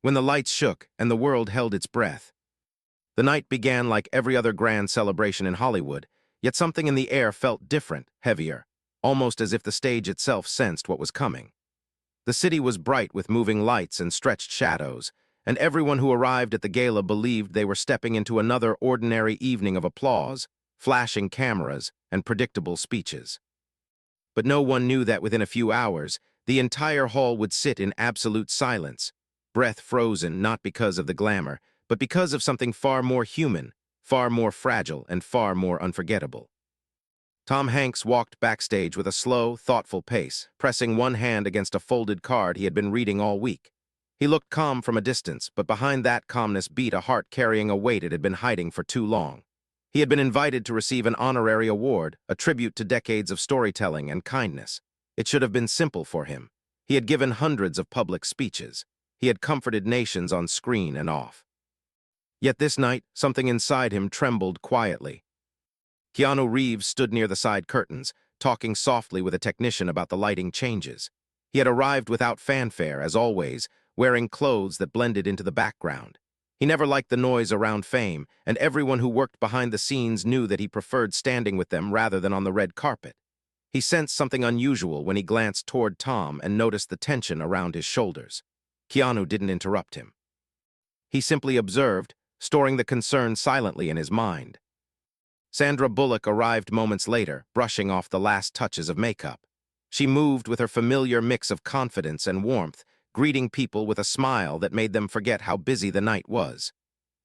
when the lights shook and the world held its breath. The night began like every other grand celebration in Hollywood, yet something in the air felt different, heavier, almost as if the stage itself sensed what was coming. The city was bright with moving lights and stretched shadows, and everyone who arrived at the gala believed they were stepping into another ordinary evening of applause, flashing cameras, and predictable speeches. But no one knew that within a few hours, the entire hall would sit in absolute silence, breath frozen not because of the glamour, but because of something far more human, far more fragile, and far more unforgettable. Tom Hanks walked backstage with a slow, thoughtful pace, pressing one hand against a folded card he had been reading all week. He looked calm from a distance, but behind that calmness beat a heart carrying a weight it had been hiding for too long. He had been invited to receive an honorary award, a tribute to decades of storytelling and kindness. It should have been simple for him. He had given hundreds of public speeches. He had comforted nations on screen and off. Yet this night, something inside him trembled quietly. Keanu Reeves stood near the side curtains, talking softly with a technician about the lighting changes. He had arrived without fanfare, as always, wearing clothes that blended into the background. He never liked the noise around fame, and everyone who worked behind the scenes knew that he preferred standing with them rather than on the red carpet. He sensed something unusual when he glanced toward Tom and noticed the tension around his shoulders. Keanu didn't interrupt him. He simply observed, storing the concern silently in his mind. Sandra Bullock arrived moments later, brushing off the last touches of makeup. She moved with her familiar mix of confidence and warmth, greeting people with a smile that made them forget how busy the night was.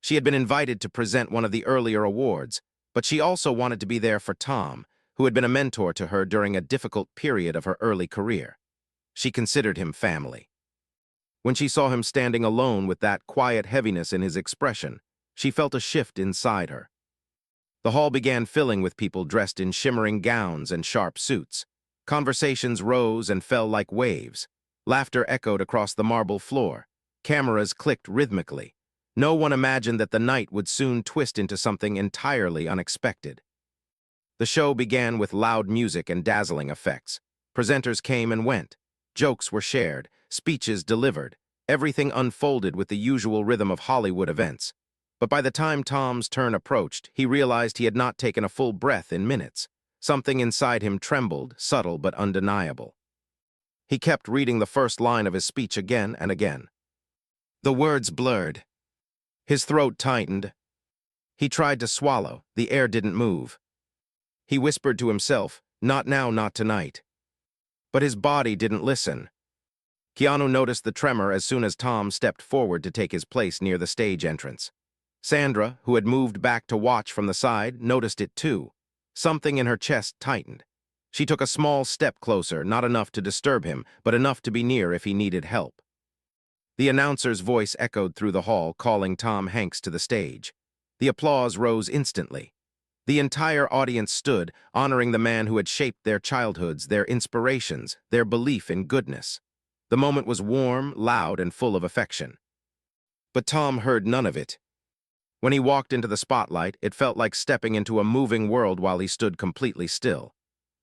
She had been invited to present one of the earlier awards, but she also wanted to be there for Tom, who had been a mentor to her during a difficult period of her early career. She considered him family. When she saw him standing alone with that quiet heaviness in his expression, she felt a shift inside her. The hall began filling with people dressed in shimmering gowns and sharp suits. Conversations rose and fell like waves. Laughter echoed across the marble floor. Cameras clicked rhythmically. No one imagined that the night would soon twist into something entirely unexpected. The show began with loud music and dazzling effects. Presenters came and went. Jokes were shared, speeches delivered. Everything unfolded with the usual rhythm of Hollywood events. But by the time Tom's turn approached, he realized he had not taken a full breath in minutes. Something inside him trembled, subtle but undeniable. He kept reading the first line of his speech again and again. The words blurred. His throat tightened. He tried to swallow. The air didn't move. He whispered to himself, "Not now, not tonight." But his body didn't listen. Keanu noticed the tremor as soon as Tom stepped forward to take his place near the stage entrance. Sandra, who had moved back to watch from the side, noticed it too. Something in her chest tightened. She took a small step closer, not enough to disturb him, but enough to be near if he needed help. The announcer's voice echoed through the hall, calling Tom Hanks to the stage. The applause rose instantly. The entire audience stood, honoring the man who had shaped their childhoods, their inspirations, their belief in goodness. The moment was warm, loud, and full of affection. But Tom heard none of it. When he walked into the spotlight, it felt like stepping into a moving world while he stood completely still.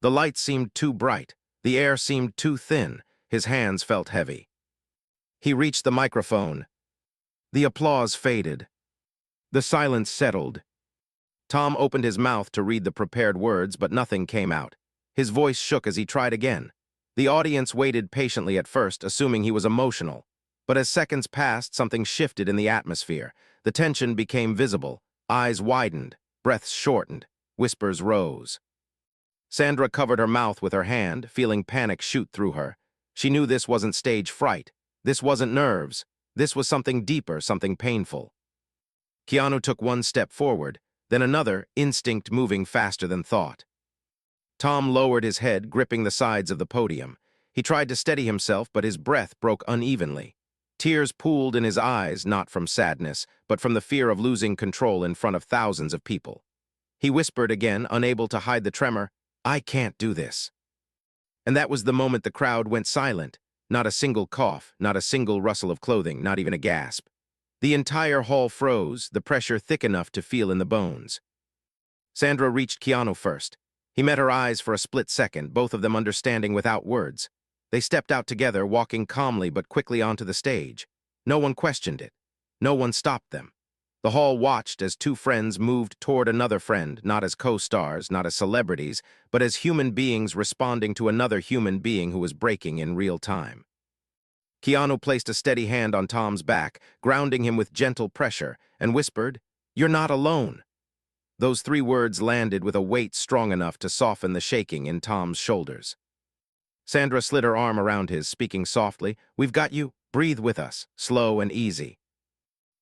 The lights seemed too bright, the air seemed too thin, his hands felt heavy. He reached the microphone. The applause faded. The silence settled. Tom opened his mouth to read the prepared words, but nothing came out. His voice shook as he tried again. The audience waited patiently at first, assuming he was emotional. But as seconds passed, something shifted in the atmosphere. The tension became visible. Eyes widened, breaths shortened, whispers rose. Sandra covered her mouth with her hand, feeling panic shoot through her. She knew this wasn't stage fright. This wasn't nerves. This was something deeper, something painful. Keanu took one step forward, then another, instinct moving faster than thought. Tom lowered his head, gripping the sides of the podium. He tried to steady himself, but his breath broke unevenly. Tears pooled in his eyes, not from sadness, but from the fear of losing control in front of thousands of people. He whispered again, unable to hide the tremor, "I can't do this." And that was the moment the crowd went silent. Not a single cough, not a single rustle of clothing, not even a gasp. The entire hall froze, the pressure thick enough to feel in the bones. Sandra reached Keanu first. He met her eyes for a split second, both of them understanding without words. They stepped out together, walking calmly but quickly onto the stage. No one questioned it. No one stopped them. The hall watched as two friends moved toward another friend, not as co-stars, not as celebrities, but as human beings responding to another human being who was breaking in real time. Keanu placed a steady hand on Tom's back, grounding him with gentle pressure, and whispered, "You're not alone." Those three words landed with a weight strong enough to soften the shaking in Tom's shoulders. Sandra slid her arm around his, speaking softly, "We've got you. Breathe with us, slow and easy."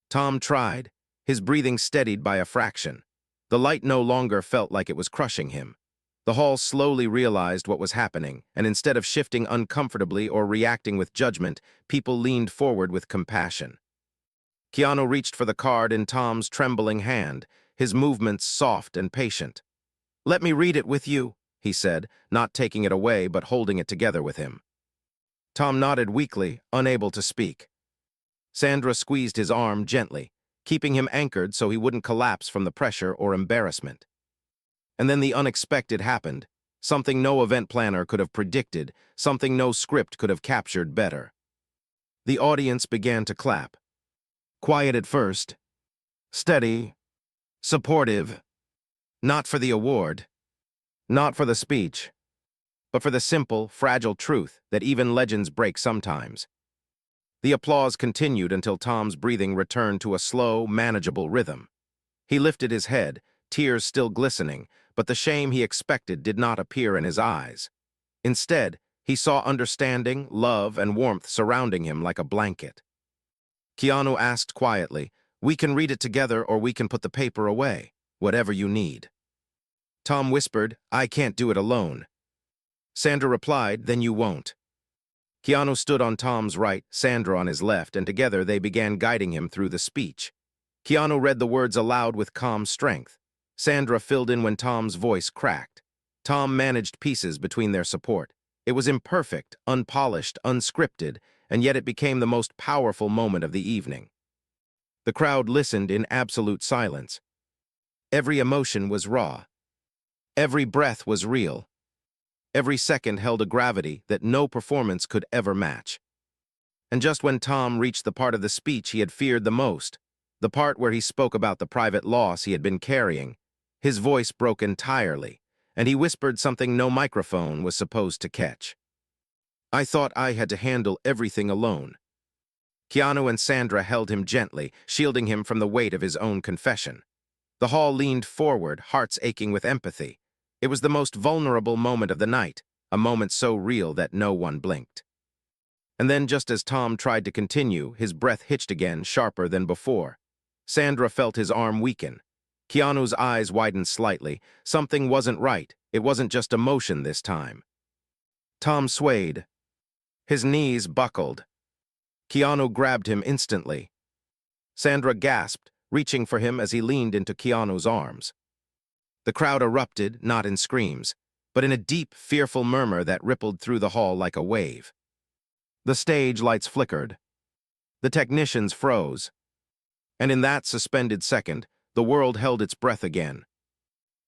Tom tried, his breathing steadied by a fraction. The light no longer felt like it was crushing him. The hall slowly realized what was happening, and instead of shifting uncomfortably or reacting with judgment, people leaned forward with compassion. Keanu reached for the card in Tom's trembling hand, his movements soft and patient. "Let me read it with you," he said, not taking it away but holding it together with him. Tom nodded weakly, unable to speak. Sandra squeezed his arm gently, keeping him anchored so he wouldn't collapse from the pressure or embarrassment. And then the unexpected happened, something no event planner could have predicted, something no script could have captured better. The audience began to clap. Quiet at first, steady, supportive. Not for the award, not for the speech, but for the simple, fragile truth that even legends break sometimes. The applause continued until Tom's breathing returned to a slow, manageable rhythm. He lifted his head, tears still glistening, but the shame he expected did not appear in his eyes. Instead, he saw understanding, love, and warmth surrounding him like a blanket. Keanu asked quietly, "We can read it together or we can put the paper away, whatever you need." Tom whispered, "I can't do it alone." Sandra replied, "Then you won't." Keanu stood on Tom's right, Sandra on his left, and together they began guiding him through the speech. Keanu read the words aloud with calm strength. Sandra filled in when Tom's voice cracked. Tom managed pieces between their support. It was imperfect, unpolished, unscripted, and yet it became the most powerful moment of the evening. The crowd listened in absolute silence. Every emotion was raw. Every breath was real. Every second held a gravity that no performance could ever match. And just when Tom reached the part of the speech he had feared the most, the part where he spoke about the private loss he had been carrying, his voice broke entirely, and he whispered something no microphone was supposed to catch. "I thought I had to handle everything alone." Keanu and Sandra held him gently, shielding him from the weight of his own confession. The hall leaned forward, hearts aching with empathy. It was the most vulnerable moment of the night, a moment so real that no one blinked. And then, just as Tom tried to continue, his breath hitched again, sharper than before. Sandra felt his arm weaken. Keanu's eyes widened slightly. Something wasn't right. It wasn't just emotion this time. Tom swayed. His knees buckled. Keanu grabbed him instantly. Sandra gasped, reaching for him as he leaned into Keanu's arms. The crowd erupted, not in screams, but in a deep, fearful murmur that rippled through the hall like a wave. The stage lights flickered. The technicians froze. And in that suspended second, the world held its breath again.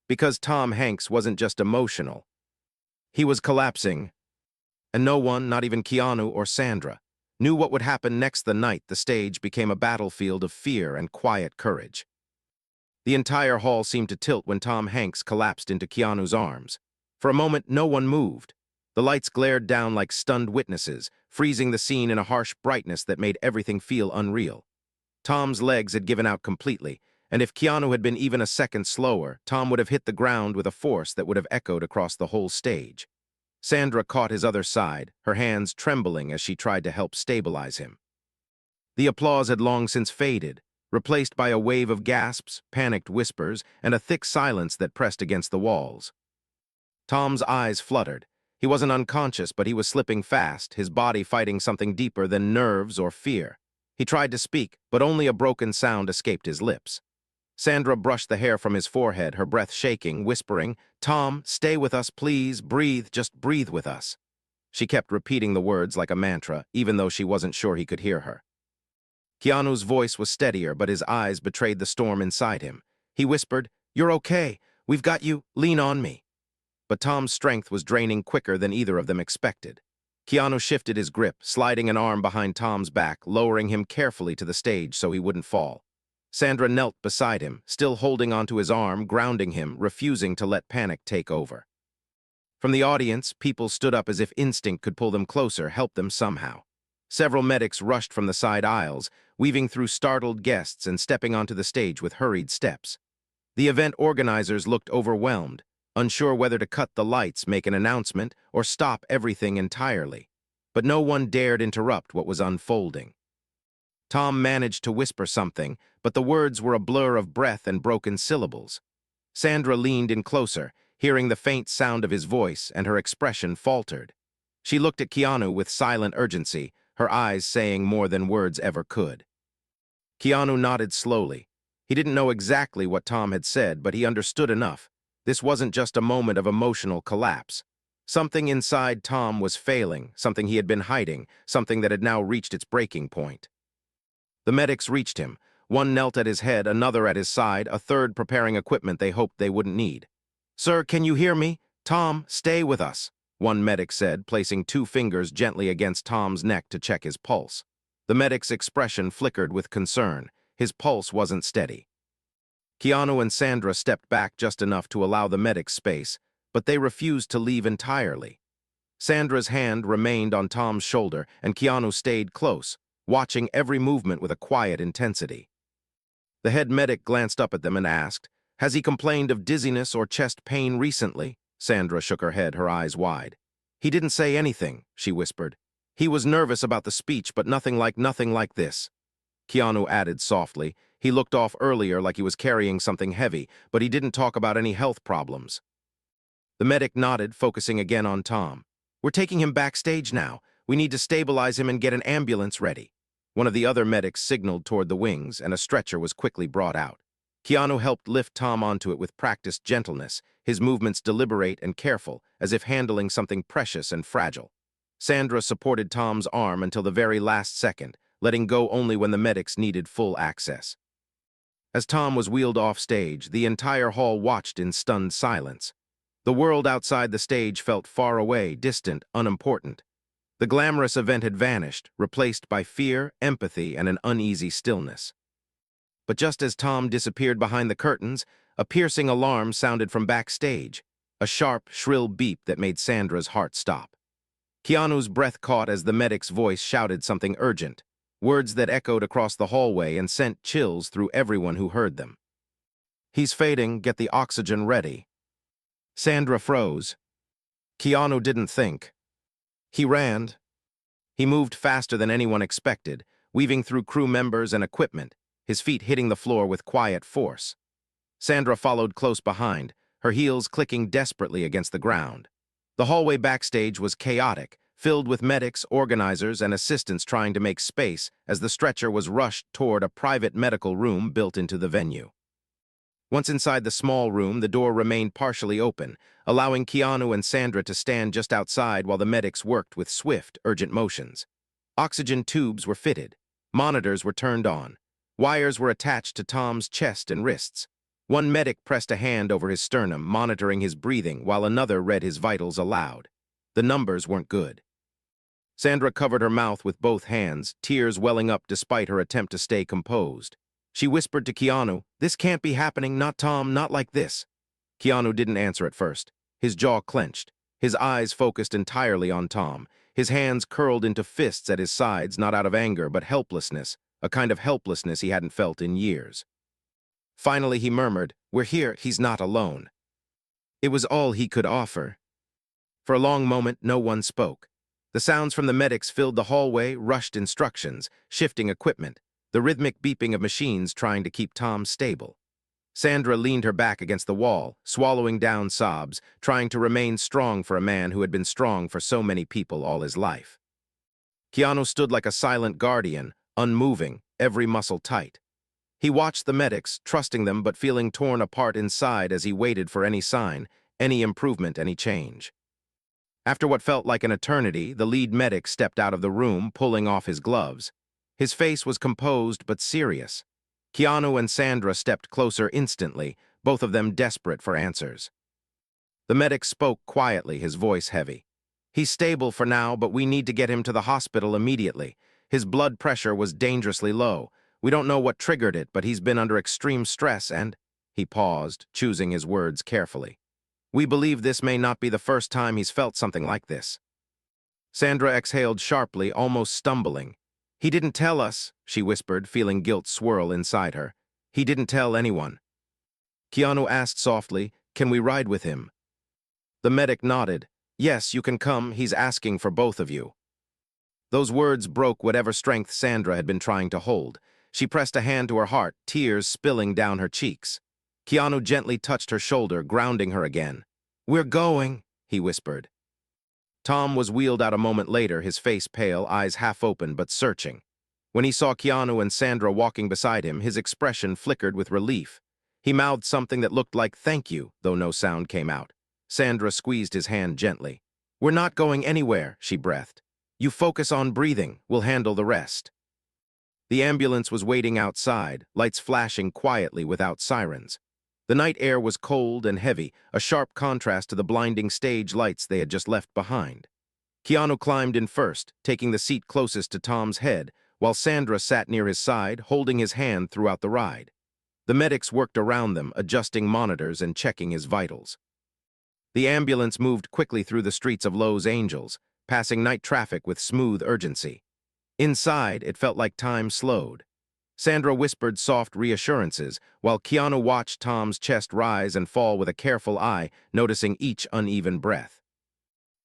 Because Tom Hanks wasn't just emotional. He was collapsing. And no one, not even Keanu or Sandra, knew what would happen next. The night the stage became a battlefield of fear and quiet courage. The entire hall seemed to tilt when Tom Hanks collapsed into Keanu's arms. For a moment, no one moved. The lights glared down like stunned witnesses, freezing the scene in a harsh brightness that made everything feel unreal. Tom's legs had given out completely, and if Keanu had been even a second slower, Tom would have hit the ground with a force that would have echoed across the whole stage. Sandra caught his other side, her hands trembling as she tried to help stabilize him. The applause had long since faded, replaced by a wave of gasps, panicked whispers, and a thick silence that pressed against the walls. Tom's eyes fluttered. He wasn't unconscious, but he was slipping fast, his body fighting something deeper than nerves or fear. He tried to speak, but only a broken sound escaped his lips. Sandra brushed the hair from his forehead, her breath shaking, whispering, "Tom, stay with us, please. Breathe, just breathe with us." She kept repeating the words like a mantra, even though she wasn't sure he could hear her. Keanu's voice was steadier, but his eyes betrayed the storm inside him. He whispered, "You're okay. We've got you. Lean on me." But Tom's strength was draining quicker than either of them expected. Keanu shifted his grip, sliding an arm behind Tom's back, lowering him carefully to the stage so he wouldn't fall. Sandra knelt beside him, still holding onto his arm, grounding him, refusing to let panic take over. From the audience, people stood up as if instinct could pull them closer, help them somehow. Several medics rushed from the side aisles, weaving through startled guests and stepping onto the stage with hurried steps. The event organizers looked overwhelmed, unsure whether to cut the lights, make an announcement, or stop everything entirely. But no one dared interrupt what was unfolding. Tom managed to whisper something, but the words were a blur of breath and broken syllables. Sandra leaned in closer, hearing the faint sound of his voice, and her expression faltered. She looked at Keanu with silent urgency, her eyes saying more than words ever could. Keanu nodded slowly. He didn't know exactly what Tom had said, but he understood enough. This wasn't just a moment of emotional collapse. Something inside Tom was failing, something he had been hiding, something that had now reached its breaking point. The medics reached him. One knelt at his head, another at his side, a third preparing equipment they hoped they wouldn't need. "Sir, can you hear me? Tom, stay with us," one medic said, placing 2 fingers gently against Tom's neck to check his pulse. The medic's expression flickered with concern. His pulse wasn't steady. Keanu and Sandra stepped back just enough to allow the medics space, but they refused to leave entirely. Sandra's hand remained on Tom's shoulder, and Keanu stayed close, watching every movement with a quiet intensity. The head medic glanced up at them and asked, "Has he complained of dizziness or chest pain recently?" Sandra shook her head, her eyes wide. "He didn't say anything," she whispered. "He was nervous about the speech, but nothing like this." Keanu added softly. He looked off earlier like he was carrying something heavy, but he didn't talk about any health problems. The medic nodded, focusing again on Tom. "We're taking him backstage now. We need to stabilize him and get an ambulance ready." One of the other medics signaled toward the wings, and a stretcher was quickly brought out. Keanu helped lift Tom onto it with practiced gentleness, his movements deliberate and careful, as if handling something precious and fragile. Sandra supported Tom's arm until the very last second, letting go only when the medics needed full access. As Tom was wheeled off stage, the entire hall watched in stunned silence. The world outside the stage felt far away, distant, unimportant. The glamorous event had vanished, replaced by fear, empathy, and an uneasy stillness. But just as Tom disappeared behind the curtains, a piercing alarm sounded from backstage, a sharp, shrill beep that made Sandra's heart stop. Keanu's breath caught as the medic's voice shouted something urgent, words that echoed across the hallway and sent chills through everyone who heard them. "He's fading, get the oxygen ready." Sandra froze. Keanu didn't think. He ran. He moved faster than anyone expected, weaving through crew members and equipment, his feet hitting the floor with quiet force. Sandra followed close behind, her heels clicking desperately against the ground. The hallway backstage was chaotic, filled with medics, organizers, and assistants trying to make space as the stretcher was rushed toward a private medical room built into the venue. Once inside the small room, the door remained partially open, allowing Keanu and Sandra to stand just outside while the medics worked with swift, urgent motions. Oxygen tubes were fitted. Monitors were turned on. Wires were attached to Tom's chest and wrists. One medic pressed a hand over his sternum, monitoring his breathing, while another read his vitals aloud. The numbers weren't good. Sandra covered her mouth with both hands, tears welling up despite her attempt to stay composed. She whispered to Keanu, "This can't be happening, not Tom, not like this." Keanu didn't answer at first. His jaw clenched, his eyes focused entirely on Tom, his hands curled into fists at his sides, not out of anger but helplessness, a kind of helplessness he hadn't felt in years. Finally he murmured, "We're here, he's not alone." It was all he could offer. For a long moment, no one spoke. The sounds from the medics filled the hallway, rushed instructions, shifting equipment, the rhythmic beeping of machines trying to keep Tom stable. Sandra leaned her back against the wall, swallowing down sobs, trying to remain strong for a man who had been strong for so many people all his life. Keanu stood like a silent guardian, unmoving, every muscle tight. He watched the medics, trusting them but feeling torn apart inside as he waited for any sign, any improvement, any change. After what felt like an eternity, the lead medic stepped out of the room, pulling off his gloves. His face was composed but serious. Keanu and Sandra stepped closer instantly, both of them desperate for answers. The medic spoke quietly, his voice heavy. He's stable for now, but we need to get him to the hospital immediately. His blood pressure was dangerously low. We don't know what triggered it, but he's been under extreme stress and—" He paused, choosing his words carefully. "We believe this may not be the first time he's felt something like this." Sandra exhaled sharply, almost stumbling. "He didn't tell us," she whispered, feeling guilt swirl inside her. "He didn't tell anyone." Keanu asked softly, "Can we ride with him?" The medic nodded. "Yes, you can come. He's asking for both of you." Those words broke whatever strength Sandra had been trying to hold. She pressed a hand to her heart, tears spilling down her cheeks. Keanu gently touched her shoulder, grounding her again. "We're going," he whispered. Tom was wheeled out a moment later, his face pale, eyes half open but searching. When he saw Keanu and Sandra walking beside him, his expression flickered with relief. He mouthed something that looked like "thank you," though no sound came out. Sandra squeezed his hand gently. "We're not going anywhere," she breathed. "You focus on breathing. We'll handle the rest." The ambulance was waiting outside, lights flashing quietly without sirens. The night air was cold and heavy, a sharp contrast to the blinding stage lights they had just left behind. Keanu climbed in first, taking the seat closest to Tom's head, while Sandra sat near his side, holding his hand throughout the ride. The medics worked around them, adjusting monitors and checking his vitals. The ambulance moved quickly through the streets of Los Angeles, passing night traffic with smooth urgency. Inside, it felt like time slowed. Sandra whispered soft reassurances, while Keanu watched Tom's chest rise and fall with a careful eye, noticing each uneven breath.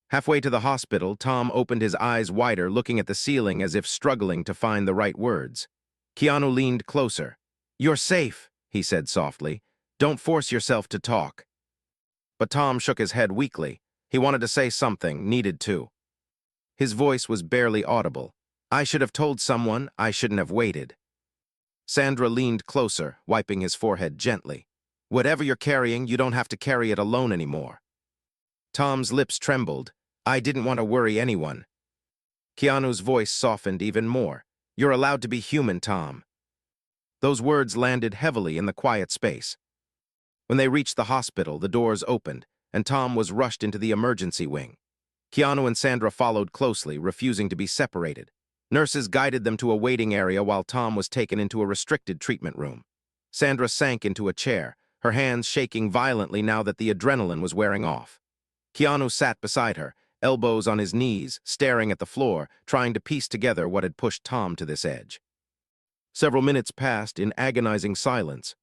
Halfway to the hospital, Tom opened his eyes wider, looking at the ceiling as if struggling to find the right words. Keanu leaned closer. "You're safe," he said softly. "Don't force yourself to talk." But Tom shook his head weakly. He wanted to say something, needed to. His voice was barely audible. "I should have told someone. I shouldn't have waited." Sandra leaned closer, wiping his forehead gently. "Whatever you're carrying, you don't have to carry it alone anymore." Tom's lips trembled. "I didn't want to worry anyone." Keanu's voice softened even more. "You're allowed to be human, Tom." Those words landed heavily in the quiet space. When they reached the hospital, the doors opened, and Tom was rushed into the emergency wing. Keanu and Sandra followed closely, refusing to be separated. Nurses guided them to a waiting area while Tom was taken into a restricted treatment room. Sandra sank into a chair, her hands shaking violently now that the adrenaline was wearing off. Keanu sat beside her, elbows on his knees, staring at the floor, trying to piece together what had pushed Tom to this edge. Several minutes passed in agonizing silence.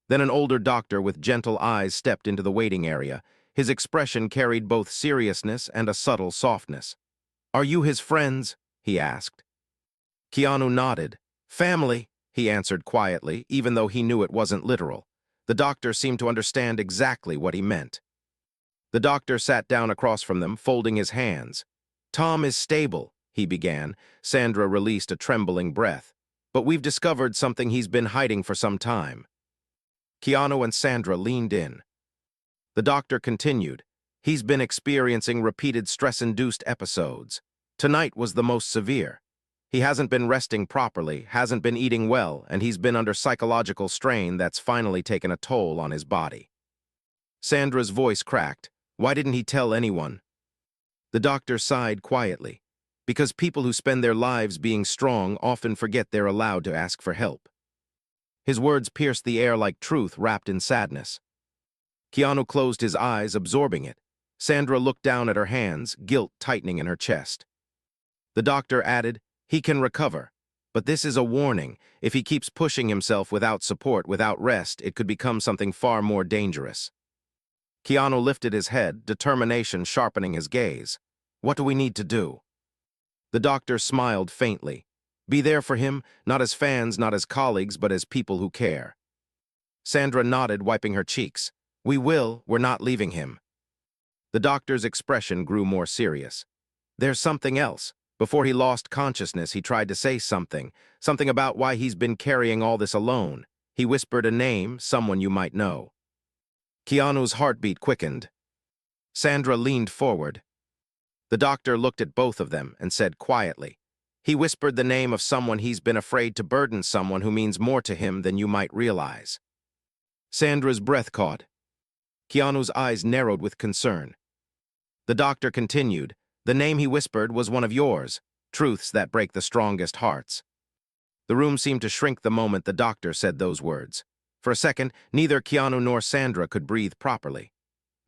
Then an older doctor with gentle eyes stepped into the waiting area. His expression carried both seriousness and a subtle softness. "Are you his friends?" he asked. Keanu nodded. "Family," he answered quietly, even though he knew it wasn't literal. The doctor seemed to understand exactly what he meant. The doctor sat down across from them, folding his hands. "Tom is stable," he began. Sandra released a trembling breath. "But we've discovered something he's been hiding for some time." Keanu and Sandra leaned in. The doctor continued. "He's been experiencing repeated stress-induced episodes. Tonight was the most severe. He hasn't been resting properly, hasn't been eating well, and he's been under psychological strain that's finally taken a toll on his body." Sandra's voice cracked. "Why didn't he tell anyone?" The doctor sighed quietly. "Because people who spend their lives being strong often forget they're allowed to ask for help." His words pierced the air like truth wrapped in sadness. Keanu closed his eyes, absorbing it. Sandra looked down at her hands, guilt tightening in her chest. The doctor added, "He can recover. But this is a warning. If he keeps pushing himself without support, without rest, it could become something far more dangerous." Keanu lifted his head, determination sharpening his gaze. "What do we need to do?" The doctor smiled faintly. "Be there for him, not as fans, not as colleagues, but as people who care." Sandra nodded, wiping her cheeks. "We will. We're not leaving him." The doctor's expression grew more serious. "There's something else. Before he lost consciousness, he tried to say something about why he's been carrying all this alone. He whispered a name, someone you might know." Keanu's heartbeat quickened. Sandra leaned forward. The doctor looked at both of them and said quietly, "He whispered the name of someone he's been afraid to burden, someone who means more to him than you might realize." Sandra's breath caught. Keanu's eyes narrowed with concern. The doctor continued, The name he whispered was one of yours, truths that break the strongest hearts. The room seemed to shrink the moment the doctor said those words. For a second, neither Keanu nor Sandra could breathe properly.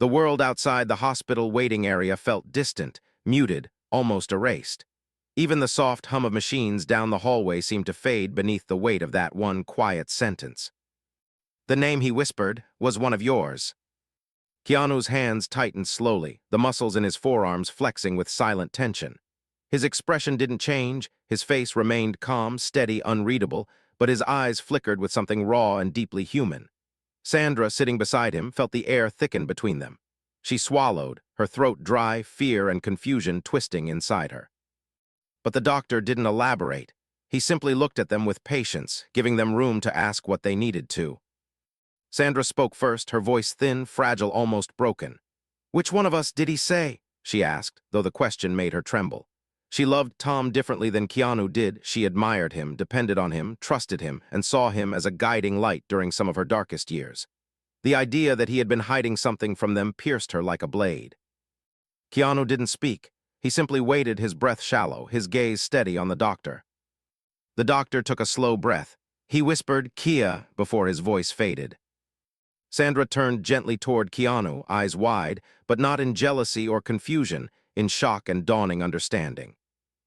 The world outside the hospital waiting area felt distant, muted, almost erased. Even the soft hum of machines down the hallway seemed to fade beneath the weight of that one quiet sentence. The name he whispered was one of yours. Keanu's hands tightened slowly, the muscles in his forearms flexing with silent tension. His expression didn't change, his face remained calm, steady, unreadable, but his eyes flickered with something raw and deeply human. Sandra, sitting beside him, felt the air thicken between them. She swallowed, her throat dry, fear and confusion twisting inside her. But the doctor didn't elaborate. He simply looked at them with patience, giving them room to ask what they needed to. Sandra spoke first, her voice thin, fragile, almost broken. "Which one of us did he say?" she asked, though the question made her tremble. She loved Tom differently than Keanu did. She admired him, depended on him, trusted him, and saw him as a guiding light during some of her darkest years. The idea that he had been hiding something from them pierced her like a blade. Keanu didn't speak. He simply waited, his breath shallow, his gaze steady on the doctor. The doctor took a slow breath. He whispered, "Kia," before his voice faded. Sandra turned gently toward Keanu, eyes wide, but not in jealousy or confusion, in shock and dawning understanding.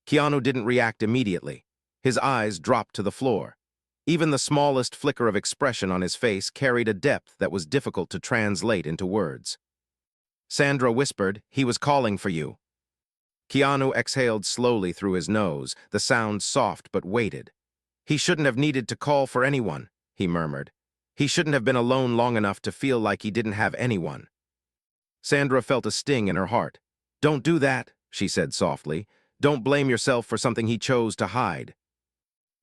Keanu didn't react immediately. His eyes dropped to the floor. Even the smallest flicker of expression on his face carried a depth that was difficult to translate into words. Sandra whispered, "He was calling for you." Keanu exhaled slowly through his nose, the sound soft but weighted. "He shouldn't have needed to call for anyone," he murmured. "He shouldn't have been alone long enough to feel like he didn't have anyone." Sandra felt a sting in her heart. "Don't do that," she said softly. "Don't blame yourself for something he chose to hide."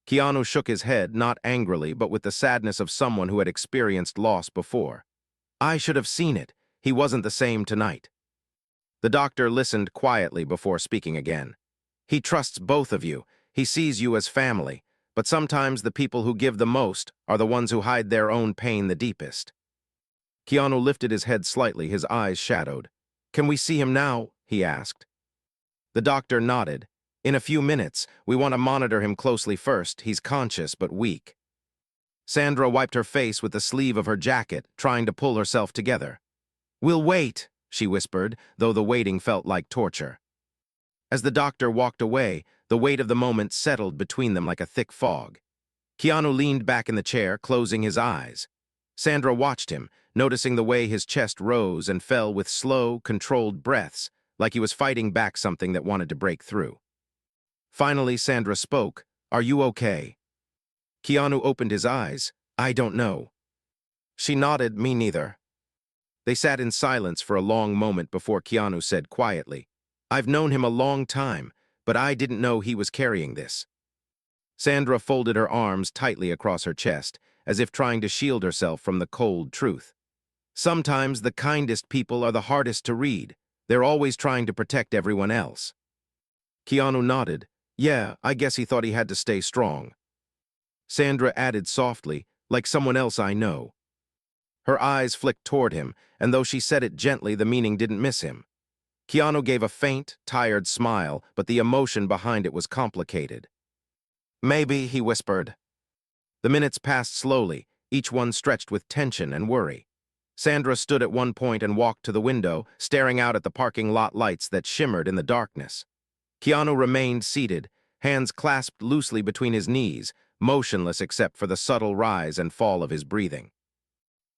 Keanu shook his head, not angrily, but with the sadness of someone who had experienced loss before. "I should have seen it. He wasn't the same tonight." The doctor listened quietly before speaking again. "He trusts both of you. He sees you as family. But sometimes the people who give the most are the ones who hide their own pain the deepest." Keanu lifted his head slightly, his eyes shadowed. "Can we see him now?" he asked. The doctor nodded. "In a few minutes. We want to monitor him closely first. He's conscious but weak." Sandra wiped her face with the sleeve of her jacket, trying to pull herself together. "We'll wait," she whispered, though the waiting felt like torture. As the doctor walked away, the weight of the moment settled between them like a thick fog. Keanu leaned back in the chair, closing his eyes. Sandra watched him, noticing the way his chest rose and fell with slow, controlled breaths, like he was fighting back something that wanted to break through. Finally, Sandra spoke, "Are you okay?" Keanu opened his eyes. "I don't know." She nodded, "Me neither." They sat in silence for a long moment before Keanu said quietly, "I've known him a long time, but I didn't know he was carrying this." Sandra folded her arms tightly across her chest, as if trying to shield herself from the cold truth. Sometimes the kindest people are the hardest to read. They're always trying to protect everyone else. Keanu nodded. "Yeah, I guess he thought he had to stay strong." Sandra added softly, "Like someone else I know." Her eyes flicked toward him, and though she said it gently, the meaning didn't miss him. Keanu gave a faint, tired smile, but the emotion behind it was complicated. "Maybe," he whispered. The minutes passed slowly, each one stretched with tension and worry. Sandra stood at one point and walked to the window, staring out at the parking lot lights that shimmered in the darkness. Keanu remained seated, hands clasped loosely between his knees, motionless except for the subtle rise and fall of his breathing.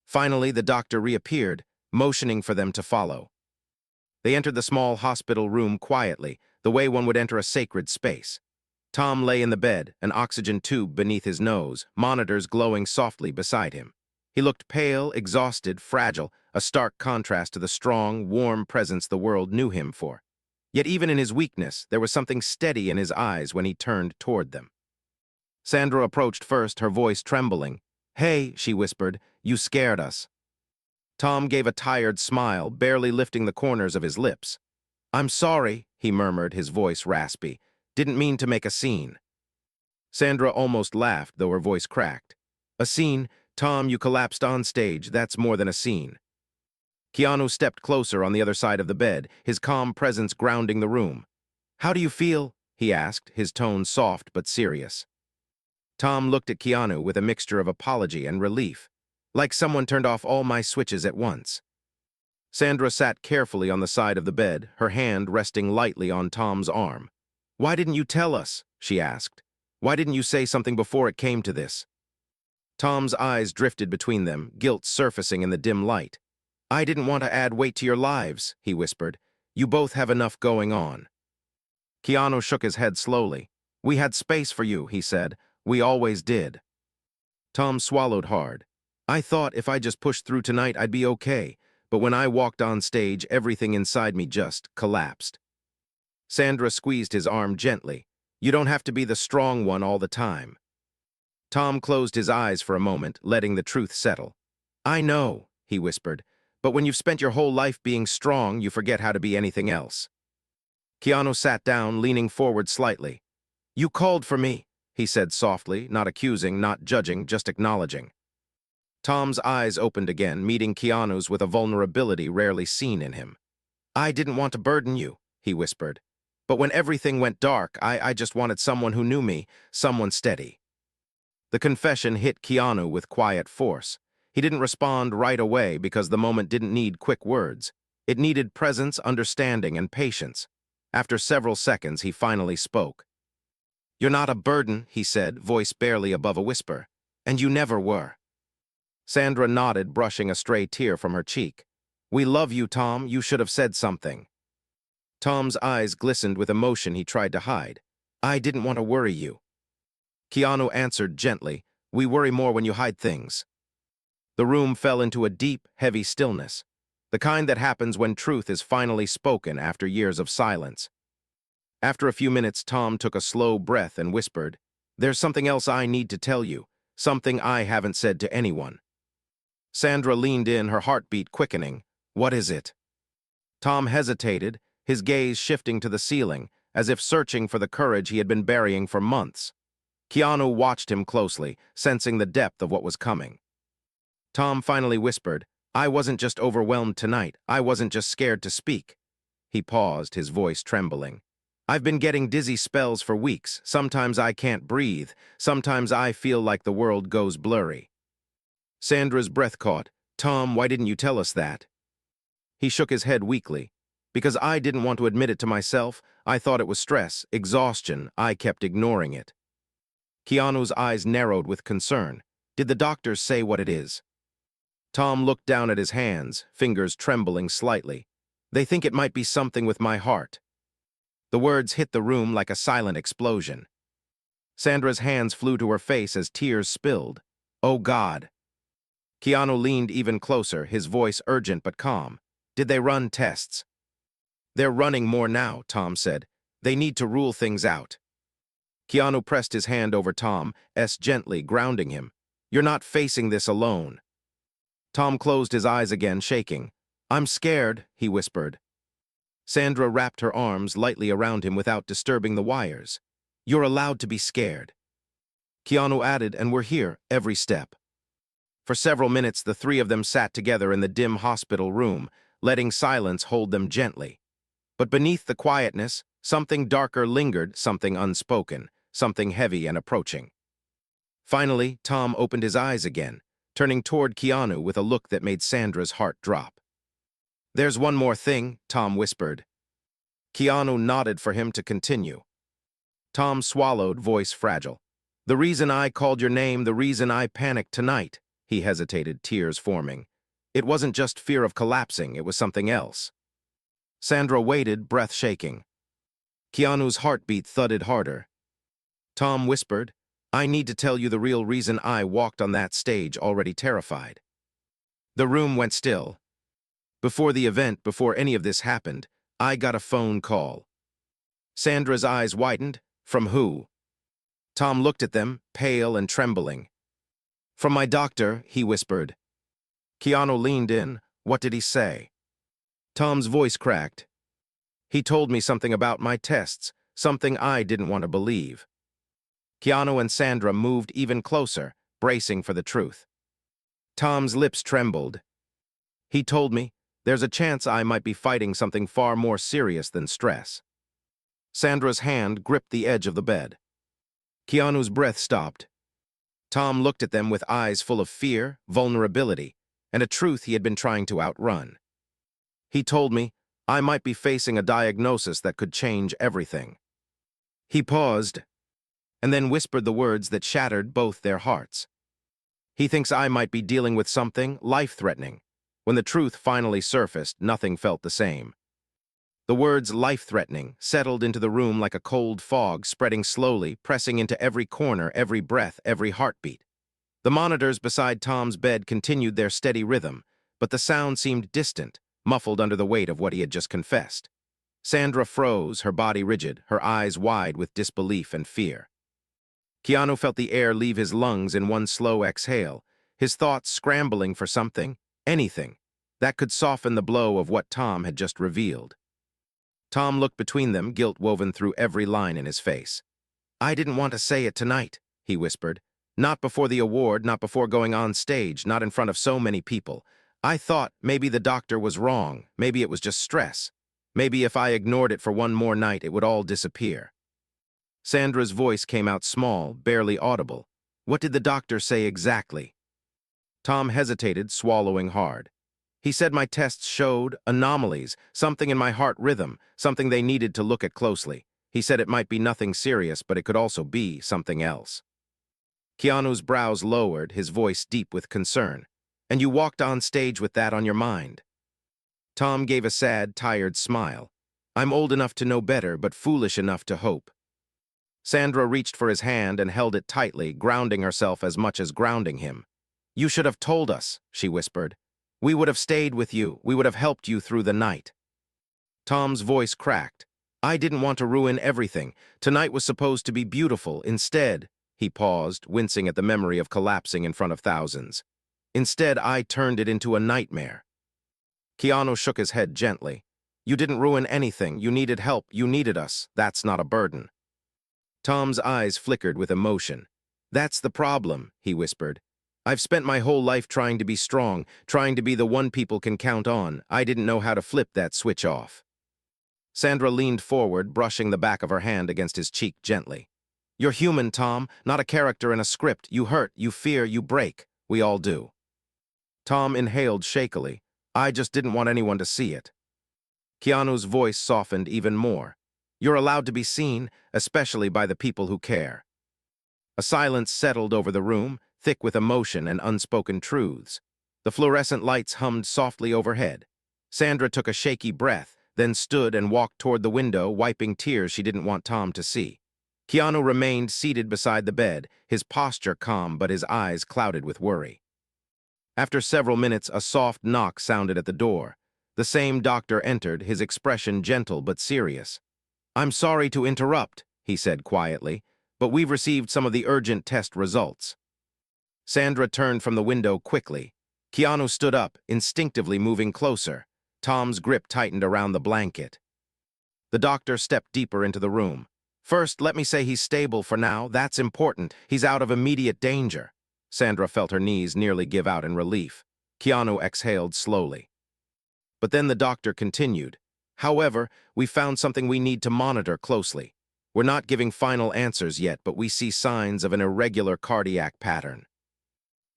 Finally, the doctor reappeared, motioning for them to follow. They entered the small hospital room quietly, the way one would enter a sacred space. Tom lay in the bed, an oxygen tube beneath his nose, monitors glowing softly beside him. He looked pale, exhausted, fragile, a stark contrast to the strong, warm presence the world knew him for. Yet even in his weakness, there was something steady in his eyes when he turned toward them. Sandra approached first, her voice trembling. "Hey," she whispered, "you scared us." Tom gave a tired smile, barely lifting the corners of his lips. "I'm sorry," he murmured, his voice raspy. "Didn't mean to make a scene." Sandra almost laughed, though her voice cracked. "A scene? Tom, you collapsed on stage. That's more than a scene." Keanu stepped closer on the other side of the bed, his calm presence grounding the room. "How do you feel?" he asked, his tone soft but serious. Tom looked at Keanu with a mixture of apology and relief, like someone turned off all my switches at once. Sandra sat carefully on the side of the bed, her hand resting lightly on Tom's arm. "Why didn't you tell us?" she asked. "Why didn't you say something before it came to this?" Tom's eyes drifted between them, guilt surfacing in the dim light. "I didn't want to add weight to your lives," he whispered. "You both have enough going on." Keanu shook his head slowly. "We had space for you," he said. "We always did." Tom swallowed hard. "I thought if I just pushed through tonight I'd be okay, but when I walked on stage, everything inside me just collapsed." Sandra squeezed his arm gently. "You don't have to be the strong one all the time." Tom closed his eyes for a moment, letting the truth settle. "I know," he whispered, "but when you've spent your whole life being strong, you forget how to be anything else." Keanu sat down, leaning forward slightly. "You called for me," he said softly, not accusing, not judging, just acknowledging. Tom's eyes opened again, meeting Keanu's with a vulnerability rarely seen in him. "I didn't want to burden you," he whispered. "But when everything went dark, I just wanted someone who knew me, someone steady." The confession hit Keanu with quiet force. He didn't respond right away because the moment didn't need quick words. It needed presence, understanding, and patience. After several seconds, he finally spoke. "You're not a burden," he said, voice barely above a whisper. "And you never were." Sandra nodded, brushing a stray tear from her cheek. "We love you, Tom. You should have said something." Tom's eyes glistened with emotion he tried to hide. "I didn't want to worry you." Keanu answered gently, "We worry more when you hide things." The room fell into a deep, heavy stillness, the kind that happens when truth is finally spoken after years of silence. After a few minutes, Tom took a slow breath and whispered, "There's something else I need to tell you, something I haven't said to anyone." Sandra leaned in, her heartbeat quickening. "What is it?" Tom hesitated, his gaze shifting to the ceiling, as if searching for the courage he had been burying for months. Keanu watched him closely, sensing the depth of what was coming. Tom finally whispered, "I wasn't just overwhelmed tonight. I wasn't just scared to speak." He paused, his voice trembling. "I've been getting dizzy spells for weeks. Sometimes I can't breathe. Sometimes I feel like the world goes blurry." Sandra's breath caught. "Tom, why didn't you tell us that?" He shook his head weakly. "Because I didn't want to admit it to myself. I thought it was stress, exhaustion. I kept ignoring it." Keanu's eyes narrowed with concern. "Did the doctors say what it is?" Tom looked down at his hands, fingers trembling slightly. "They think it might be something with my heart." The words hit the room like a silent explosion. Sandra's hands flew to her face as tears spilled. "Oh, God." Keanu leaned even closer, his voice urgent but calm. "Did they run tests?" "They're running more now," Tom said. "They need to rule things out." Keanu pressed his hand over Tom's gently, grounding him. "You're not facing this alone." Tom closed his eyes again, shaking. "I'm scared," he whispered. Sandra wrapped her arms lightly around him without disturbing the wires. "You're allowed to be scared." Keanu added, "And we're here, every step." For several minutes, the three of them sat together in the dim hospital room, letting silence hold them gently. But beneath the quietness, something darker lingered, something unspoken, something heavy and approaching. Finally, Tom opened his eyes again, turning toward Keanu with a look that made Sandra's heart drop. "There's one more thing," Tom whispered. Keanu nodded for him to continue. Tom swallowed, voice fragile. "The reason I called your name, the reason I panicked tonight," he hesitated, tears forming. "It wasn't just fear of collapsing, it was something else." Sandra waited, breath shaking. Keanu's heartbeat thudded harder. Tom whispered, "I need to tell you the real reason I walked on that stage already terrified." The room went still. Before the event, before any of this happened, I got a phone call. Sandra's eyes widened. "From who?" Tom looked at them, pale and trembling. "From my doctor," he whispered. Keanu leaned in. "What did he say?" Tom's voice cracked. "He told me something about my tests, something I didn't want to believe." Keanu and Sandra moved even closer, bracing for the truth. Tom's lips trembled. "He told me There's a chance I might be fighting something far more serious than stress. Sandra's hand gripped the edge of the bed. Keanu's breath stopped. Tom looked at them with eyes full of fear, vulnerability, and a truth he had been trying to outrun. He told me I might be facing a diagnosis that could change everything. He paused, and then whispered the words that shattered both their hearts. He thinks I might be dealing with something life-threatening. When the truth finally surfaced, nothing felt the same. The words life-threatening settled into the room like a cold fog, spreading slowly, pressing into every corner, every breath, every heartbeat. The monitors beside Tom's bed continued their steady rhythm, but the sound seemed distant, muffled under the weight of what he had just confessed. Sandra froze, her body rigid, her eyes wide with disbelief and fear. Keanu felt the air leave his lungs in one slow exhale, his thoughts scrambling for something, anything, that could soften the blow of what Tom had just revealed. Tom looked between them, guilt woven through every line in his face. "I didn't want to say it tonight," he whispered. "Not before the award, not before going on stage, not in front of so many people. I thought maybe the doctor was wrong, maybe it was just stress. Maybe if I ignored it for one more night, it would all disappear." Sandra's voice came out small, barely audible. "What did the doctor say exactly?" Tom hesitated, swallowing hard. "He said my tests showed anomalies, something in my heart rhythm, something they needed to look at closely. He said it might be nothing serious, but it could also be something else." Keanu's brows lowered, his voice deep with concern. "And you walked on stage with that on your mind?" Tom gave a sad, tired smile. "I'm old enough to know better, but foolish enough to hope." Sandra reached for his hand and held it tightly, grounding herself as much as grounding him. "You should have told us," she whispered. "We would have stayed with you. We would have helped you through the night." Tom's voice cracked. "I didn't want to ruin everything. Tonight was supposed to be beautiful. Instead," he paused, wincing at the memory of collapsing in front of thousands. "Instead, I turned it into a nightmare." Keanu shook his head gently. "You didn't ruin anything. You needed help. You needed us. That's not a burden." Tom's eyes flickered with emotion. "That's the problem," he whispered. "I've spent my whole life trying to be strong, trying to be the one people can count on. I didn't know how to flip that switch off." Sandra leaned forward, brushing the back of her hand against his cheek gently. "You're human, Tom, not a character in a script. You hurt, you fear, you break. We all do." Tom inhaled shakily. "I just didn't want anyone to see it." Keanu's voice softened even more. "You're allowed to be seen, especially by the people who care." A silence settled over the room, thick with emotion and unspoken truths. The fluorescent lights hummed softly overhead. Sandra took a shaky breath, then stood and walked toward the window, wiping tears she didn't want Tom to see. Keanu remained seated beside the bed, his posture calm but his eyes clouded with worry. After several minutes, a soft knock sounded at the door. The same doctor entered, his expression gentle but serious. "I'm sorry to interrupt," he said quietly, "but we've received some of the urgent test results." Sandra turned from the window quickly. Keanu stood up, instinctively moving closer. Tom's grip tightened around the blanket. The doctor stepped deeper into the room. "First, let me say he's stable for now. That's important. He's out of immediate danger." Sandra felt her knees nearly give out in relief. Keanu exhaled slowly. But then the doctor continued. "However, we found something we need to monitor closely. We're not giving final answers yet, but we see signs of an irregular cardiac pattern."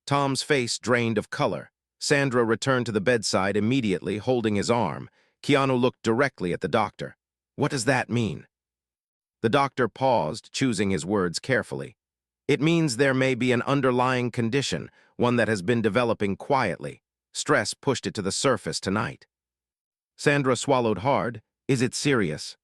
Tom's face drained of color. Sandra returned to the bedside immediately, holding his arm. Keanu looked directly at the doctor. "What does that mean?" The doctor paused, choosing his words carefully. "It means there may be an underlying condition, one that has been developing quietly. Stress pushed it to the surface tonight." Sandra swallowed hard. "Is it serious?"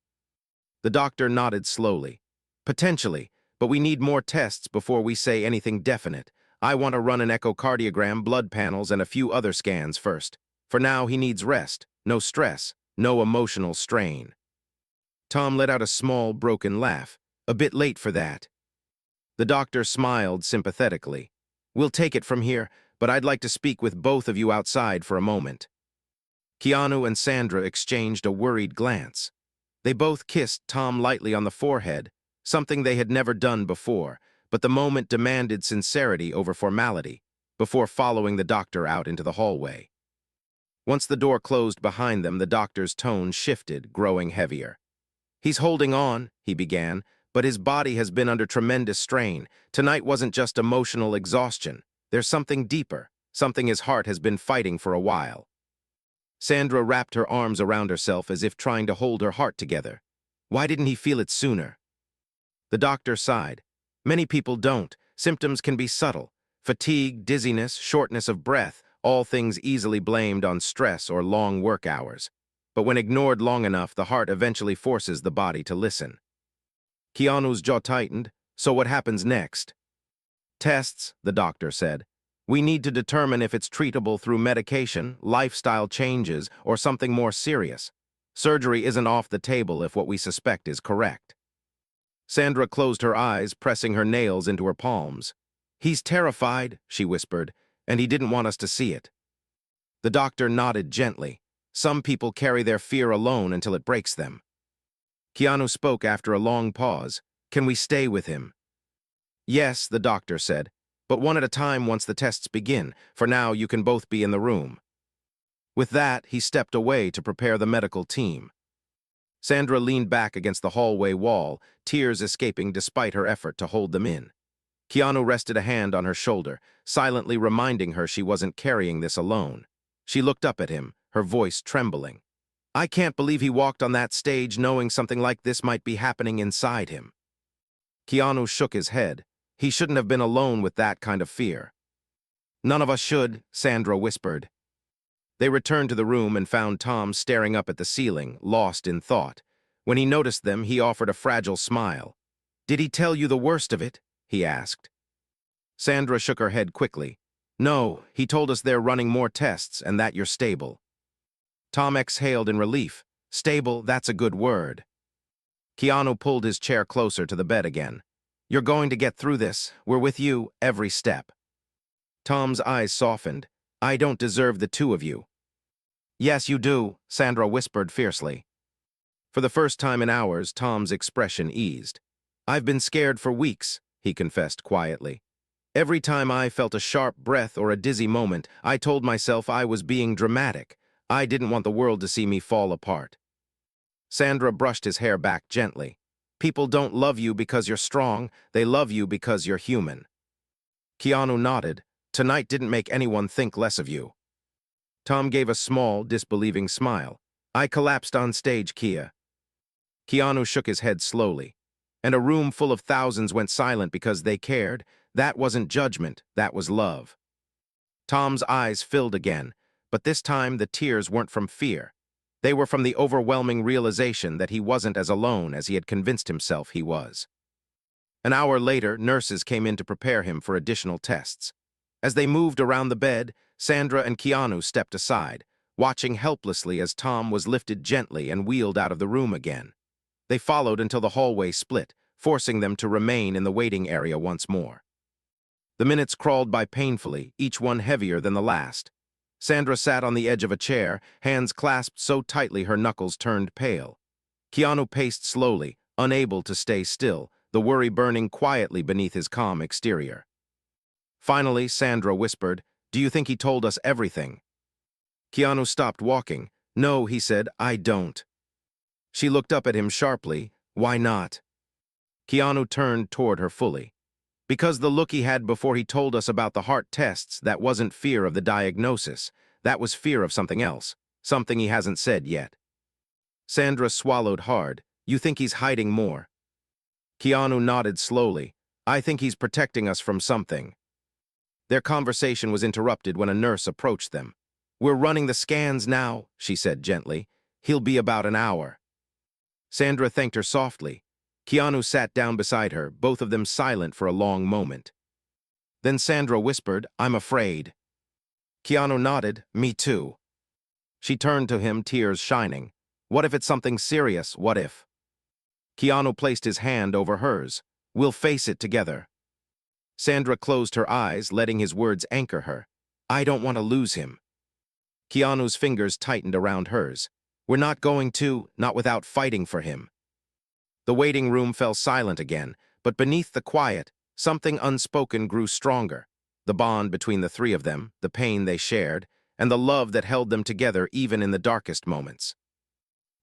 The doctor nodded slowly. "Potentially, but we need more tests before we say anything definite. I want to run an echocardiogram, blood panels, and a few other scans first. For now, he needs rest, no stress, no emotional strain." Tom let out a small, broken laugh. "A bit late for that." The doctor smiled sympathetically. "We'll take it from here, but I'd like to speak with both of you outside for a moment." Keanu and Sandra exchanged a worried glance. They both kissed Tom lightly on the forehead, something they had never done before, but the moment demanded sincerity over formality, before following the doctor out into the hallway. Once the door closed behind them, the doctor's tone shifted, growing heavier. "He's holding on," he began, "but his body has been under tremendous strain. Tonight wasn't just emotional exhaustion. There's something deeper, something his heart has been fighting for a while." Sandra wrapped her arms around herself as if trying to hold her heart together. Why didn't he feel it sooner? The doctor sighed. Many people don't. Symptoms can be subtle. Fatigue, dizziness, shortness of breath, all things easily blamed on stress or long work hours. But when ignored long enough, the heart eventually forces the body to listen. Keanu's jaw tightened. "So what happens next?" "Tests," the doctor said. "We need to determine if it's treatable through medication, lifestyle changes, or something more serious. Surgery isn't off the table if what we suspect is correct." Sandra closed her eyes, pressing her nails into her palms. "He's terrified," she whispered, "and he didn't want us to see it." The doctor nodded gently. "Some people carry their fear alone until it breaks them." Keanu spoke after a long pause. "Can we stay with him?" "Yes," the doctor said, "but one at a time once the tests begin. For now, you can both be in the room." With that, he stepped away to prepare the medical team. Sandra leaned back against the hallway wall, tears escaping despite her effort to hold them in. Keanu rested a hand on her shoulder, silently reminding her she wasn't carrying this alone. She looked up at him, her voice trembling. "I can't believe he walked on that stage knowing something like this might be happening inside him." Keanu shook his head. He shouldn't have been alone with that kind of fear. "None of us should," Sandra whispered. They returned to the room and found Tom staring up at the ceiling, lost in thought. When he noticed them, he offered a fragile smile. "Did he tell you the worst of it?" he asked. Sandra shook her head quickly. "No, he told us they're running more tests and that you're stable." Tom exhaled in relief. "Stable, that's a good word." Keanu pulled his chair closer to the bed again. "You're going to get through this. We're with you every step." Tom's eyes softened. "I don't deserve the two of you." "Yes, you do," Sandra whispered fiercely. For the first time in hours, Tom's expression eased. "I've been scared for weeks," he confessed quietly. "Every time I felt a sharp breath or a dizzy moment, I told myself I was being dramatic. I didn't want the world to see me fall apart." Sandra brushed his hair back gently. "People don't love you because you're strong. They love you because you're human." Keanu nodded. "Tonight didn't make anyone think less of you." Tom gave a small, disbelieving smile. "I collapsed on stage, Kia." Keanu shook his head slowly. "And a room full of thousands went silent because they cared. That wasn't judgment, that was love." Tom's eyes filled again, but this time the tears weren't from fear. They were from the overwhelming realization that he wasn't as alone as he had convinced himself he was. An hour later, nurses came in to prepare him for additional tests. As they moved around the bed, Sandra and Keanu stepped aside, watching helplessly as Tom was lifted gently and wheeled out of the room again. They followed until the hallway split, forcing them to remain in the waiting area once more. The minutes crawled by painfully, each one heavier than the last. Sandra sat on the edge of a chair, hands clasped so tightly her knuckles turned pale. Keanu paced slowly, unable to stay still, the worry burning quietly beneath his calm exterior. Finally, Sandra whispered, "Do you think he told us everything?" Keanu stopped walking. "No," he said, "I don't." She looked up at him sharply. "Why not?" Keanu turned toward her fully. "Because the look he had before he told us about the heart tests, that wasn't fear of the diagnosis. That was fear of something else, something he hasn't said yet." Sandra swallowed hard. "You think he's hiding more?" Keanu nodded slowly. "I think he's protecting us from something." Their conversation was interrupted when a nurse approached them. "We're running the scans now," she said gently. "He'll be about an hour." Sandra thanked her softly. Keanu sat down beside her, both of them silent for a long moment. Then Sandra whispered, "I'm afraid." Keanu nodded, "Me too." She turned to him, tears shining. "What if it's something serious? What if?" Keanu placed his hand over hers. "We'll face it together." Sandra closed her eyes, letting his words anchor her. "I don't want to lose him." Keanu's fingers tightened around hers. "We're not going to, not without fighting for him." The waiting room fell silent again, but beneath the quiet, something unspoken grew stronger. The bond between the three of them, the pain they shared, and the love that held them together even in the darkest moments.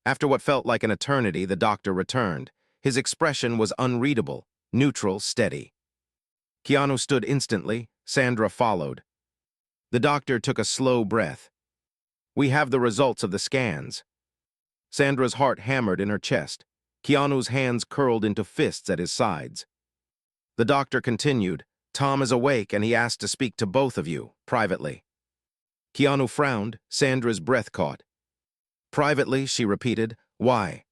After what felt like an eternity, the doctor returned. His expression was unreadable, neutral, steady. Keanu stood instantly. Sandra followed. The doctor took a slow breath. "We have the results of the scans." Sandra's heart hammered in her chest. Keanu's hands curled into fists at his sides. The doctor continued, "Tom is awake and he asked to speak to both of you, privately." Keanu frowned. Sandra's breath caught. "Privately," she repeated. "Why?"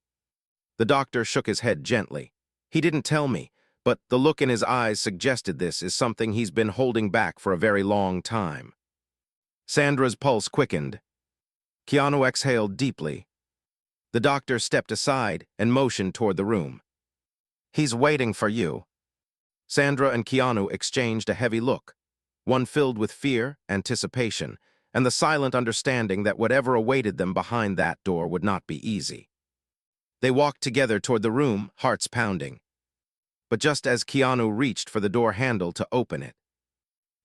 The doctor shook his head gently. "He didn't tell me, but the look in his eyes suggested this is something he's been holding back for a very long time." Sandra's pulse quickened. Keanu exhaled deeply. The doctor stepped aside and motioned toward the room. "He's waiting for you." Sandra and Keanu exchanged a heavy look, one filled with fear, anticipation, and the silent understanding that whatever awaited them behind that door would not be easy. They walked together toward the room, hearts pounding. But just as Keanu reached for the door handle to open it,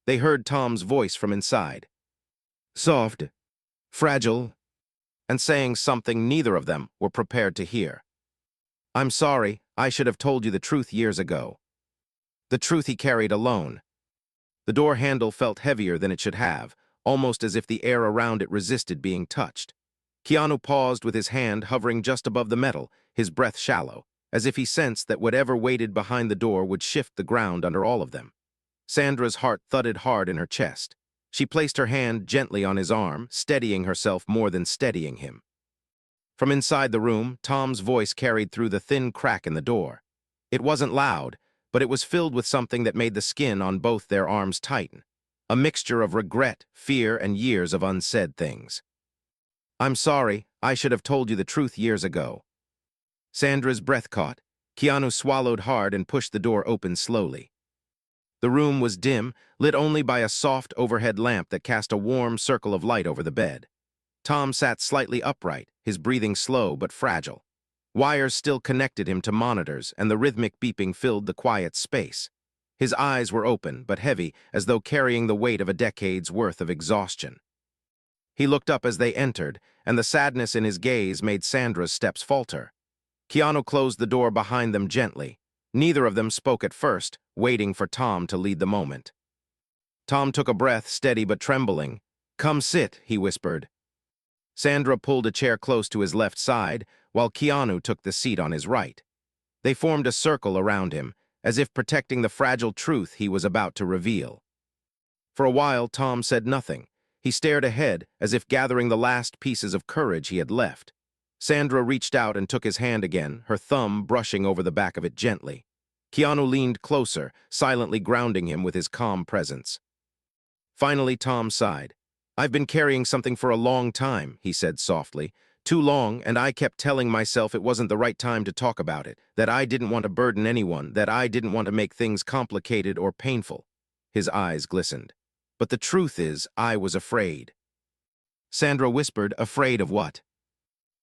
they heard Tom's voice from inside. Soft, fragile, and saying something neither of them were prepared to hear. "I'm sorry, I should have told you the truth years ago." The truth he carried alone. The door handle felt heavier than it should have, almost as if the air around it resisted being touched. Keanu paused with his hand hovering just above the metal, his breath shallow, as if he sensed that whatever waited behind the door would shift the ground under all of them. Sandra's heart thudded hard in her chest. She placed her hand gently on his arm, steadying herself more than steadying him. From inside the room, Tom's voice carried through the thin crack in the door. It wasn't loud, but it was filled with something that made the skin on both their arms tighten. A mixture of regret, fear, and years of unsaid things. "I'm sorry, I should have told you the truth years ago." Sandra's breath caught. Keanu swallowed hard and pushed the door open slowly. The room was dim, lit only by a soft overhead lamp that cast a warm circle of light over the bed. Tom sat slightly upright, his breathing slow but fragile. Wires still connected him to monitors, and the rhythmic beeping filled the quiet space. His eyes were open but heavy, as though carrying the weight of a decade's worth of exhaustion. He looked up as they entered, and the sadness in his gaze made Sandra's steps falter. Keanu closed the door behind them gently. Neither of them spoke at first, waiting for Tom to lead the moment. Tom took a breath, steady but trembling. "Come sit," he whispered. Sandra pulled a chair close to his left side, while Keanu took the seat on his right. They formed a circle around him, as if protecting the fragile truth he was about to reveal. For a while, Tom said nothing. He stared ahead, as if gathering the last pieces of courage he had left. Sandra reached out and took his hand again, her thumb brushing over the back of it gently. Keanu leaned closer, silently grounding him with his calm presence. Finally, Tom sighed. "I've been carrying something for a long time," he said softly. "Too long, and I kept telling myself it wasn't the right time to talk about it, that I didn't want to burden anyone, that I didn't want to make things complicated or painful." His eyes glistened. "But the truth is, I was afraid." Sandra whispered, "Afraid of what?"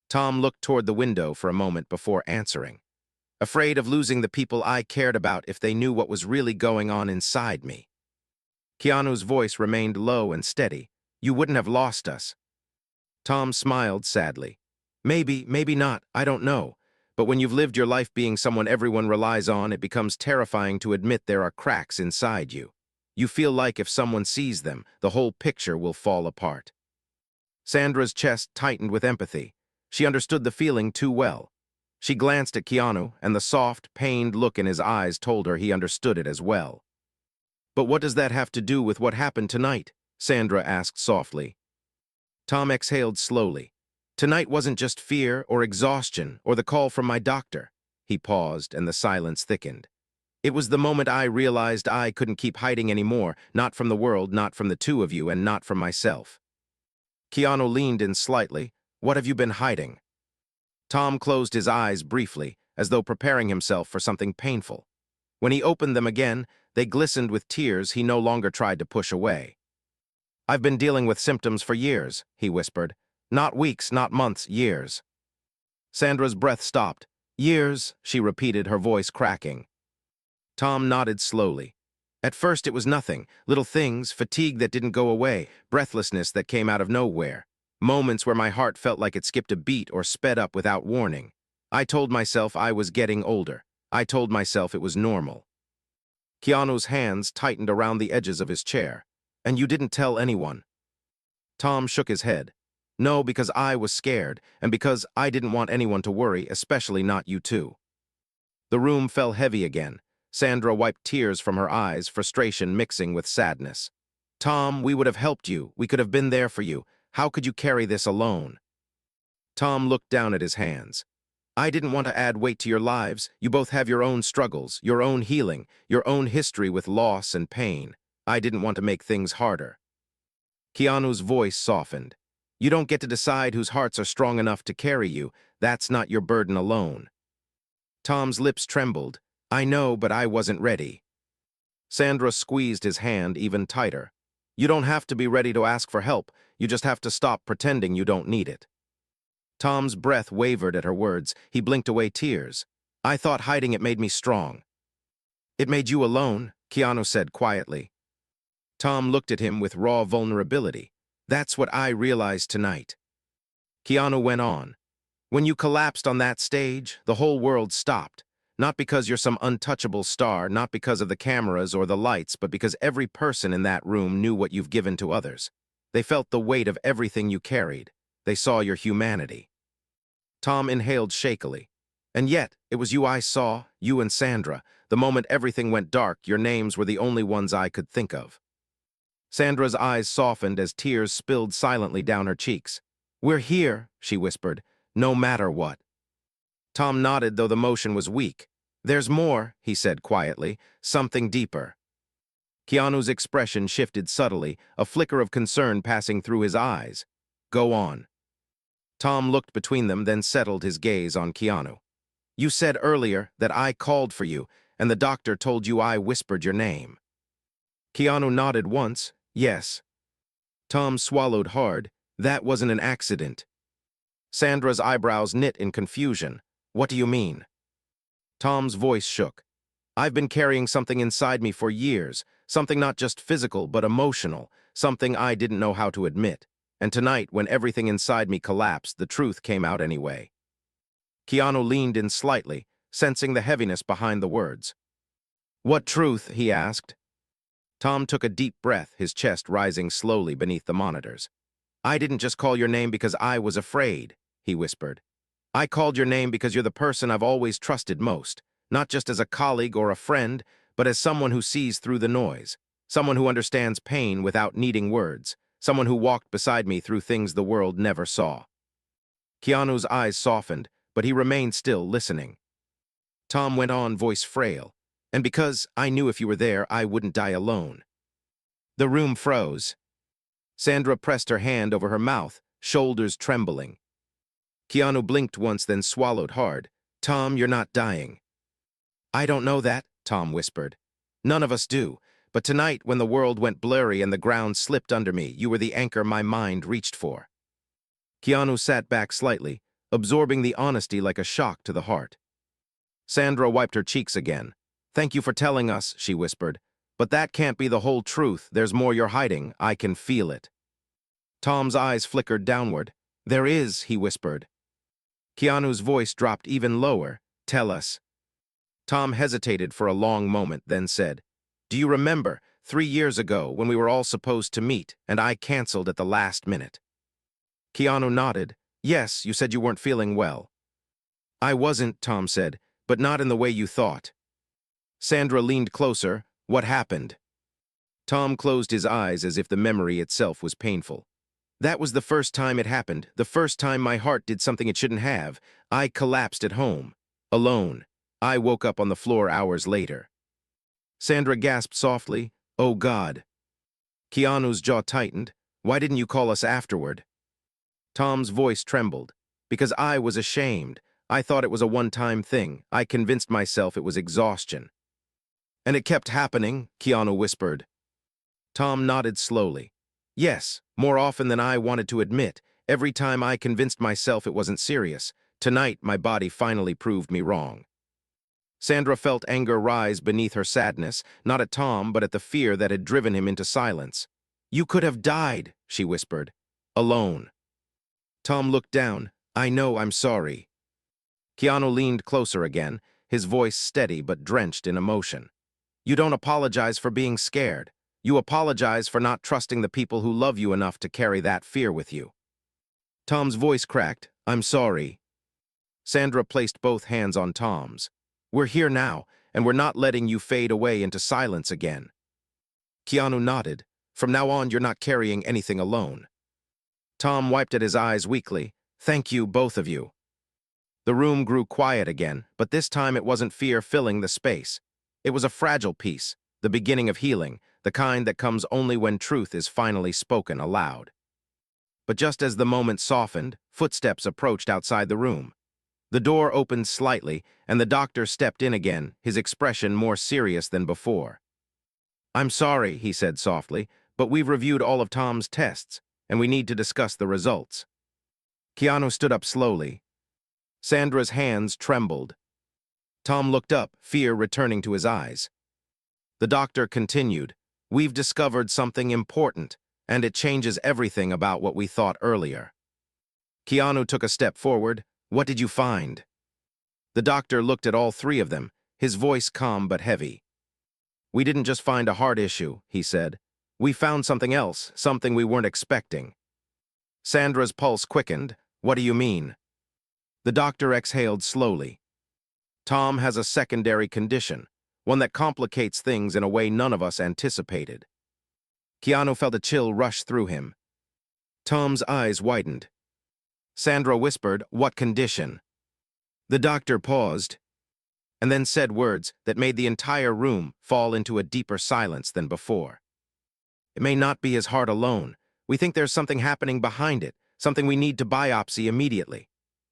Tom looked toward the window for a moment before answering. "Afraid of losing the people I cared about if they knew what was really going on inside me." Keanu's voice remained low and steady. "You wouldn't have lost us." Tom smiled sadly. "Maybe, maybe not, I don't know. But when you've lived your life being someone everyone relies on, it becomes terrifying to admit there are cracks inside you. You feel like if someone sees them, the whole picture will fall apart." Sandra's chest tightened with empathy. She understood the feeling too well. She glanced at Keanu, and the soft, pained look in his eyes told her he understood it as well. "But what does that have to do with what happened tonight?" Sandra asked softly. Tom exhaled slowly. "Tonight wasn't just fear or exhaustion or the call from my doctor." He paused, and the silence thickened. "It was the moment I realized I couldn't keep hiding anymore, not from the world, not from the two of you, and not from myself." Keanu leaned in slightly. "What have you been hiding?" Tom closed his eyes briefly, as though preparing himself for something painful. When he opened them again, they glistened with tears he no longer tried to push away. "I've been dealing with symptoms for years," he whispered. "Not weeks, not months, years." Sandra's breath stopped. "Years," she repeated, her voice cracking. Tom nodded slowly. At first it was nothing, little things, fatigue that didn't go away, breathlessness that came out of nowhere, moments where my heart felt like it skipped a beat or sped up without warning. I told myself I was getting older. I told myself it was normal. Keanu's hands tightened around the edges of his chair. And you didn't tell anyone. Tom shook his head. No, because I was scared, and because I didn't want anyone to worry, especially not you two. The room fell heavy again. Sandra wiped tears from her eyes, frustration mixing with sadness. Tom, we would have helped you. We could have been there for you. How could you carry this alone? Tom looked down at his hands. I didn't want to add weight to your lives. You both have your own struggles, your own healing, your own history with loss and pain. I didn't want to make things harder. Keanu's voice softened. You don't get to decide whose hearts are strong enough to carry you. That's not your burden alone. Tom's lips trembled. I know, but I wasn't ready. Sandra squeezed his hand even tighter. You don't have to be ready to ask for help. You just have to stop pretending you don't need it. Tom's breath wavered at her words. He blinked away tears. I thought hiding it made me strong. It made you alone, Keanu said quietly. Tom looked at him with raw vulnerability. That's what I realized tonight. Keanu went on. When you collapsed on that stage, the whole world stopped. Not because you're some untouchable star, not because of the cameras or the lights, but because every person in that room knew what you've given to others. They felt the weight of everything you carried. They saw your humanity. Tom inhaled shakily. And yet, it was you I saw, you and Sandra. The moment everything went dark, your names were the only ones I could think of. Sandra's eyes softened as tears spilled silently down her cheeks. We're here, she whispered, no matter what. Tom nodded, though the motion was weak. There's more, he said quietly, something deeper. Keanu's expression shifted subtly, a flicker of concern passing through his eyes. Go on. Tom looked between them, then settled his gaze on Keanu. You said earlier that I called for you, and the doctor told you I whispered your name. Keanu nodded once. Yes. Tom swallowed hard. That wasn't an accident. Sandra's eyebrows knit in confusion. What do you mean? Tom's voice shook. I've been carrying something inside me for years, something not just physical but emotional, something I didn't know how to admit. And tonight, when everything inside me collapsed, the truth came out anyway. Keanu leaned in slightly, sensing the heaviness behind the words. What truth? He asked. Tom took a deep breath, his chest rising slowly beneath the monitors. I didn't just call your name because I was afraid, he whispered. I called your name because you're the person I've always trusted most, not just as a colleague or a friend, but as someone who sees through the noise, someone who understands pain without needing words, someone who walked beside me through things the world never saw. Keanu's eyes softened, but he remained still, listening. Tom went on, voice frail. And because I knew if you were there, I wouldn't die alone. The room froze. Sandra pressed her hand over her mouth, shoulders trembling. Keanu blinked once, then swallowed hard. Tom, you're not dying. I don't know that, Tom whispered. None of us do. But tonight, when the world went blurry and the ground slipped under me, you were the anchor my mind reached for. Keanu sat back slightly, absorbing the honesty like a shock to the heart. Sandra wiped her cheeks again. Thank you for telling us, she whispered. But that can't be the whole truth. There's more you're hiding. I can feel it. Tom's eyes flickered downward. There is, he whispered. Keanu's voice dropped even lower. Tell us. Tom hesitated for a long moment, then said, Do you remember, 3 years ago, when we were all supposed to meet, and I canceled at the last minute? Keanu nodded. Yes, you said you weren't feeling well. I wasn't, Tom said, but not in the way you thought. Sandra leaned closer. What happened? Tom closed his eyes as if the memory itself was painful. That was the first time it happened, the first time my heart did something it shouldn't have. I collapsed at home, alone. I woke up on the floor hours later. Sandra gasped softly, Oh God. Keanu's jaw tightened. Why didn't you call us afterward? Tom's voice trembled. Because I was ashamed. I thought it was a one-time thing. I convinced myself it was exhaustion. And it kept happening, Keanu whispered. Tom nodded slowly. Yes, more often than I wanted to admit. Every time I convinced myself it wasn't serious. Tonight, my body finally proved me wrong. Sandra felt anger rise beneath her sadness, not at Tom, but at the fear that had driven him into silence. "You could have died," she whispered. "Alone." Tom looked down. "I know, I'm sorry." Keanu leaned closer again, his voice steady but drenched in emotion. "You don't apologize for being scared. You apologize for not trusting the people who love you enough to carry that fear with you." Tom's voice cracked. "I'm sorry." Sandra placed both hands on Tom's. "We're here now, and we're not letting you fade away into silence again." Keanu nodded. "From now on, you're not carrying anything alone." Tom wiped at his eyes weakly. "Thank you, both of you." The room grew quiet again, but this time it wasn't fear filling the space. It was a fragile peace, the beginning of healing, the kind that comes only when truth is finally spoken aloud. But just as the moment softened, footsteps approached outside the room. The door opened slightly, and the doctor stepped in again, his expression more serious than before. "I'm sorry," he said softly, "but we've reviewed all of Tom's tests, and we need to discuss the results." Keanu stood up slowly. Sandra's hands trembled. Tom looked up, fear returning to his eyes. The doctor continued, "We've discovered something important, and it changes everything about what we thought earlier." Keanu took a step forward. "What did you find?" The doctor looked at all three of them, his voice calm but heavy. "We didn't just find a heart issue," he said. "We found something else, something we weren't expecting." Sandra's pulse quickened. "What do you mean?" The doctor exhaled slowly. "Tom has a secondary condition, one that complicates things in a way none of us anticipated." Keanu felt a chill rush through him. Tom's eyes widened. Sandra whispered, "What condition?" The doctor paused, and then said words that made the entire room fall into a deeper silence than before. "It may not be his heart alone. We think there's something happening behind it, something we need to biopsy immediately."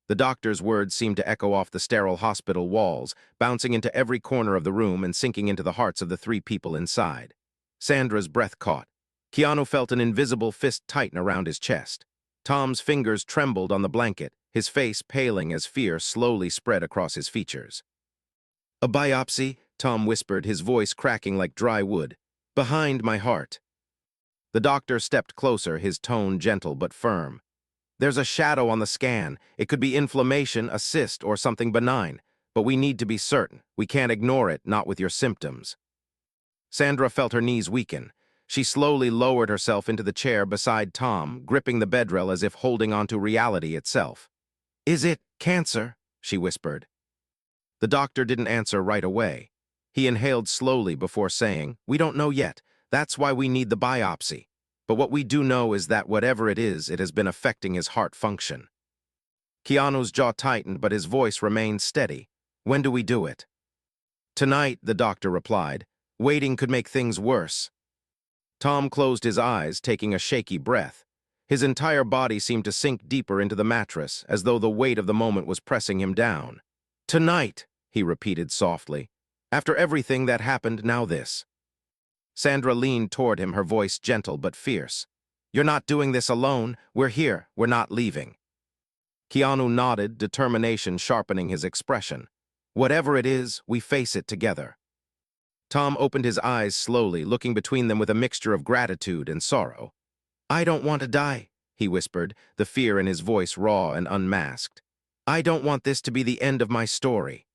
The doctor's words seemed to echo off the sterile hospital walls, bouncing into every corner of the room and sinking into the hearts of the three people inside. Sandra's breath caught. Keanu felt an invisible fist tighten around his chest. Tom's fingers trembled on the blanket, his face paling as fear slowly spread across his features. "A biopsy?" Tom whispered, his voice cracking like dry wood. "Behind my heart." The doctor stepped closer, his tone gentle but firm. "There's a shadow on the scan. It could be inflammation, a cyst, or something benign. But we need to be certain. We can't ignore it, not with your symptoms." Sandra felt her knees weaken. She slowly lowered herself into the chair beside Tom, gripping the bedrail as if holding onto reality itself. "Is it cancer?" she whispered. The doctor didn't answer right away. He inhaled slowly before saying, "We don't know yet. That's why we need the biopsy. But what we do know is that whatever it has been affecting his heart function." Keanu's jaw tightened, but his voice remained steady. "When do we do it?" "Tonight," the doctor replied. "Waiting could make things worse." Tom closed his eyes, taking a shaky breath. His entire body seemed to sink deeper into the mattress, as though the weight of the moment was pressing him down. "Tonight," he repeated softly. "After everything that happened, now this." Sandra leaned toward him, her voice gentle but fierce. "You're not doing this alone. We're here. We're not leaving." Keanu nodded, determination sharpening his expression. "Whatever it is, we face it together." Tom opened his eyes slowly, looking between them with a mixture of gratitude and sorrow. "I don't want to die," he whispered, the fear in his voice raw and unmasked. "I don't want this to be the end of my story."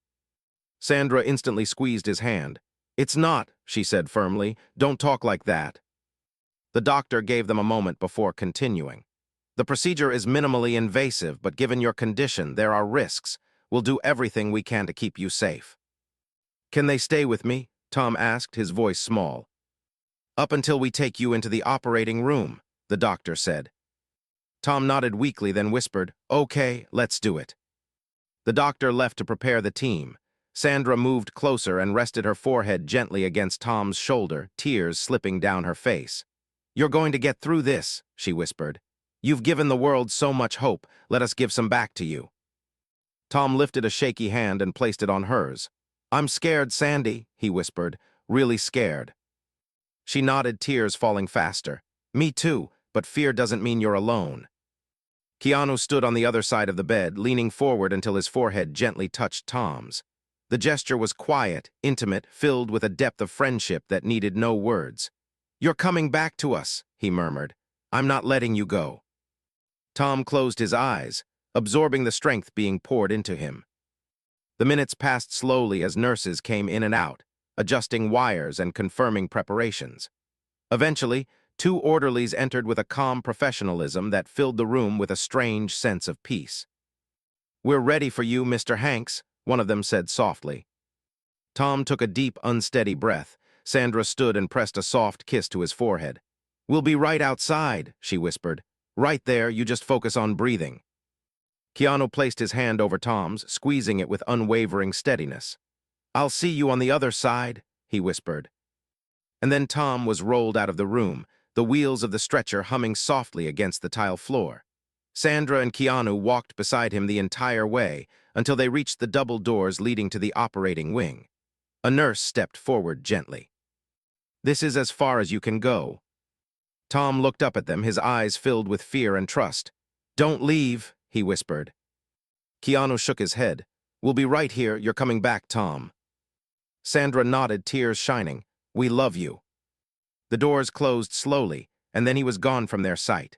Sandra instantly squeezed his hand. "It's not," she said firmly. "Don't talk like that." The doctor gave them a moment before continuing. "The procedure is minimally invasive, but given your condition, there are risks. We'll do everything we can to keep you safe." "Can they stay with me?" Tom asked, his voice small. "Up until we take you into the operating room," the doctor said. Tom nodded weakly, then whispered, "Okay, let's do it." The doctor left to prepare the team. Sandra moved closer and rested her forehead gently against Tom's shoulder, tears slipping down her face. "You're going to get through this," she whispered. "You've given the world so much hope. Let us give some back to you." Tom lifted a shaky hand and placed it on hers. "I'm scared, Sandy," he whispered, "really scared." She nodded, tears falling faster. "Me too, but fear doesn't mean you're alone." Keanu stood on the other side of the bed, leaning forward until his forehead gently touched Tom's. The gesture was quiet, intimate, filled with a depth of friendship that needed no words. "You're coming back to us," he murmured. "I'm not letting you go." Tom closed his eyes, absorbing the strength being poured into him. The minutes passed slowly as nurses came in and out, adjusting wires and confirming preparations. Eventually, two orderlies entered with a calm professionalism that filled the room with a strange sense of peace. "We're ready for you, Mr. Hanks," one of them said softly. Tom took a deep, unsteady breath. Sandra stood and pressed a soft kiss to his forehead. "We'll be right outside," she whispered. "Right there, you just focus on breathing." Keanu placed his hand over Tom's, squeezing it with unwavering steadiness. "I'll see you on the other side," he whispered. And then Tom was rolled out of the room, the wheels of the stretcher humming softly against the tile floor. Sandra and Keanu walked beside him the entire way until they reached the double doors leading to the operating wing. A nurse stepped forward gently. "This is as far as you can go." Tom looked up at them, his eyes filled with fear and trust. "Don't leave," he whispered. Keanu shook his head. "We'll be right here. You're coming back, Tom." Sandra nodded, tears shining. "We love you." The doors closed slowly, and then he was gone from their sight.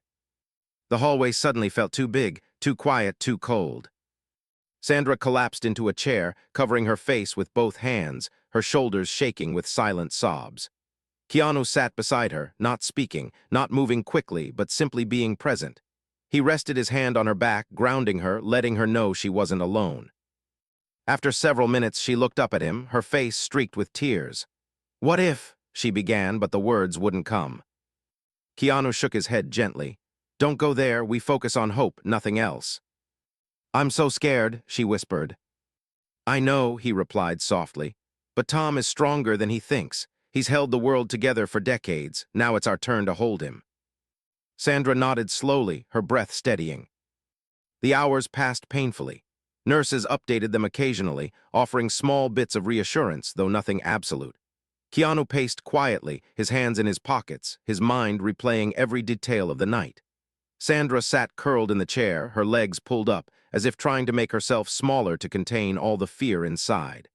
The hallway suddenly felt too big, too quiet, too cold. Sandra collapsed into a chair, covering her face with both hands, her shoulders shaking with silent sobs. Keanu sat beside her, not speaking, not moving quickly, but simply being present. He rested his hand on her back, grounding her, letting her know she wasn't alone. After several minutes, she looked up at him, her face streaked with tears. "What if?" she began, but the words wouldn't come. Keanu shook his head gently. "Don't go there, we focus on hope, nothing else." "I'm so scared," she whispered. "I know," he replied softly, "but Tom is stronger than he thinks. He's held the world together for decades. Now it's our turn to hold him." Sandra nodded slowly, her breath steadying. The hours passed painfully. Nurses updated them occasionally, offering small bits of reassurance, though nothing absolute. Keanu paced quietly, his hands in his pockets, his mind replaying every detail of the night. Sandra sat curled in the chair, her legs pulled up, as if trying to make herself smaller to contain all the fear inside.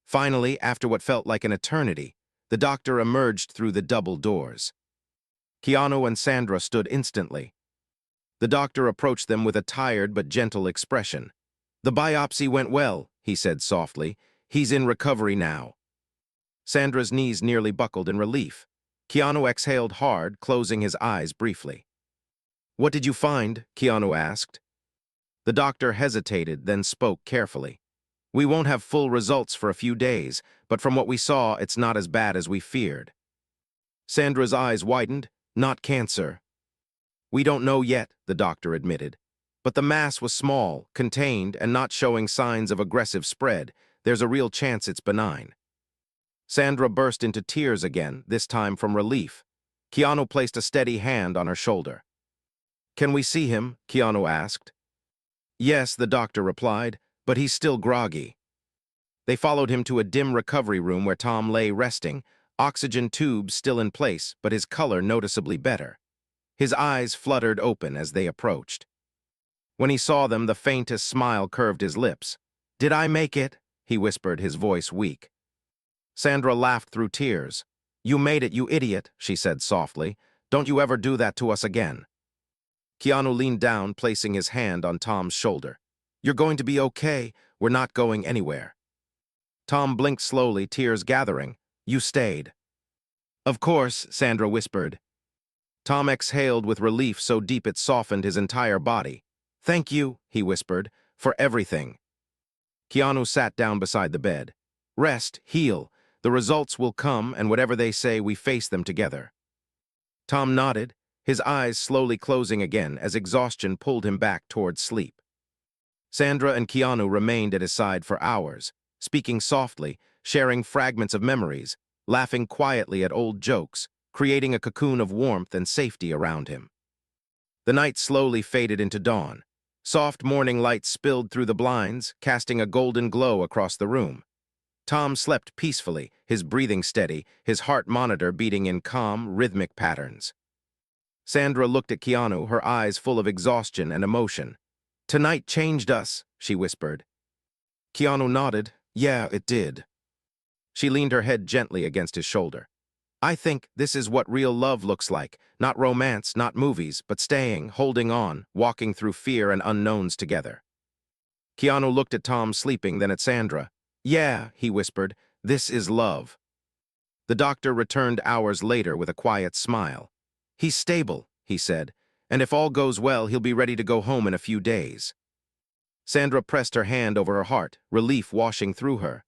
Finally, after what felt like an eternity, the doctor emerged through the double doors. Keanu and Sandra stood instantly. The doctor approached them with a tired but gentle expression. "The biopsy went well," he said softly. "He's in recovery now." Sandra's knees nearly buckled in relief. Keanu exhaled hard, closing his eyes briefly. "What did you find?" Keanu asked. The doctor hesitated, then spoke carefully. "We won't have full results for a few days, but from what we saw, it's not as bad as we feared." Sandra's eyes widened. "Not cancer." "We don't know yet," the doctor admitted. "But the mass was small, contained, and not showing signs of aggressive spread. There's a real chance it's benign." Sandra burst into tears again, this time from relief. Keanu placed a steady hand on her shoulder. "Can we see him?" Keanu asked. "Yes," the doctor replied, "but he's still groggy." They followed him to a dim recovery room where Tom lay resting, oxygen tubes still in place, but his color noticeably better. His eyes fluttered open as they approached. When he saw them, the faintest smile curved his lips. "Did I make it?" he whispered, his voice weak. Sandra laughed through tears. "You made it, you idiot," she said softly. "Don't you ever do that to us again." Keanu leaned down, placing his hand on Tom's shoulder. "You're going to be okay. We're not going anywhere." Tom blinked slowly, tears gathering. "You stayed." "Of course," Sandra whispered. Tom exhaled with relief so deep it softened his entire body. "Thank you," he whispered, "for everything." Keanu sat down beside the bed. "Rest, heal. The results will come, and whatever they say, we face them together." Tom nodded, his eyes slowly closing again as exhaustion pulled him back towards sleep. Sandra and Keanu remained at his side for hours, speaking softly, sharing fragments of memories, laughing quietly at old jokes, creating a cocoon of warmth and safety around him. The night slowly faded into dawn. Soft morning light spilled through the blinds, casting a golden glow across the room. Tom slept peacefully, his breathing steady, his heart monitor beating in calm, rhythmic patterns. Sandra looked at Keanu, her eyes full of exhaustion and emotion. "Tonight changed us," she whispered. Keanu nodded. Yeah, it did. She leaned her head gently against his shoulder. I think this is what real love looks like. Not romance, not movies, but staying, holding on, walking through fear and unknowns together. Keanu looked at Tom sleeping, then at Sandra. Yeah, he whispered, this is love. The doctor returned hours later with a quiet smile. He's stable, he said, and if all goes well, he'll be ready to go home in a few days. Sandra pressed her hand over her heart, relief washing through her.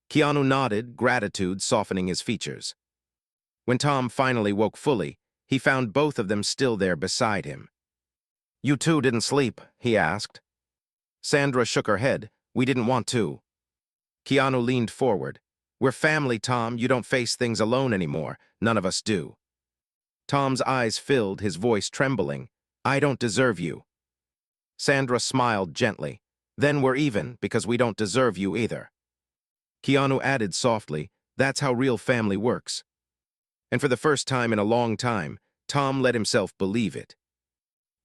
Keanu nodded, gratitude softening his features. When Tom finally woke fully, he found both of them still there beside him. You two didn't sleep, he asked. Sandra shook her head. We didn't want to. Keanu leaned forward. We're family, Tom. You don't face things alone anymore. None of us do. Tom's eyes filled, his voice trembling. I don't deserve you. Sandra smiled gently. Then we're even, because we don't deserve you either. Keanu added softly, that's how real family works. And for the first time in a long time, Tom let himself believe it.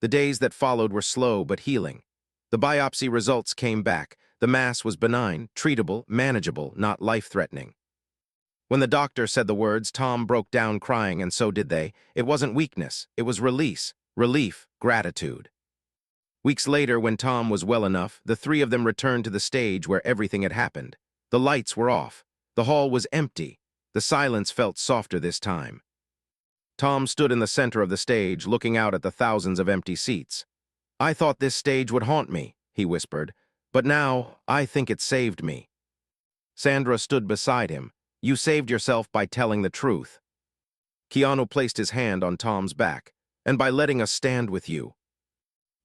The days that followed were slow but healing. The biopsy results came back. The mass was benign, treatable, manageable, not life-threatening. When the doctor said the words, Tom broke down crying, and so did they. It wasn't weakness, it was release, relief, gratitude. Weeks later, when Tom was well enough, the three of them returned to the stage where everything had happened. The lights were off. The hall was empty. The silence felt softer this time. Tom stood in the center of the stage, looking out at the thousands of empty seats. I thought this stage would haunt me, he whispered, but now I think it saved me. Sandra stood beside him. You saved yourself by telling the truth. Keanu placed his hand on Tom's back, and by letting us stand with you.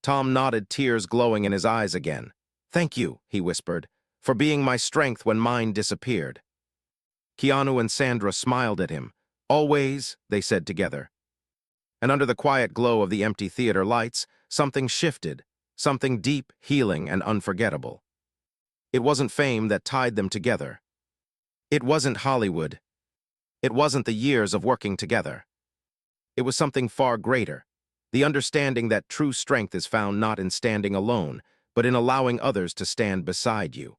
Tom nodded, tears glowing in his eyes again. Thank you, he whispered, for being my strength when mine disappeared. Keanu and Sandra smiled at him. Always, they said together. And under the quiet glow of the empty theater lights, something shifted, something deep, healing, and unforgettable. It wasn't fame that tied them together. It wasn't Hollywood. It wasn't the years of working together. It was something far greater, the understanding that true strength is found not in standing alone, but in allowing others to stand beside you.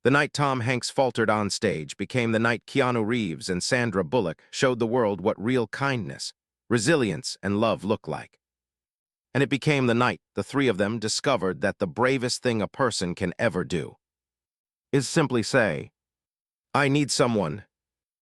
The night Tom Hanks faltered on stage became the night Keanu Reeves and Sandra Bullock showed the world what real kindness, resilience, and love look like. And it became the night the three of them discovered that the bravest thing a person can ever do is simply say, I need someone,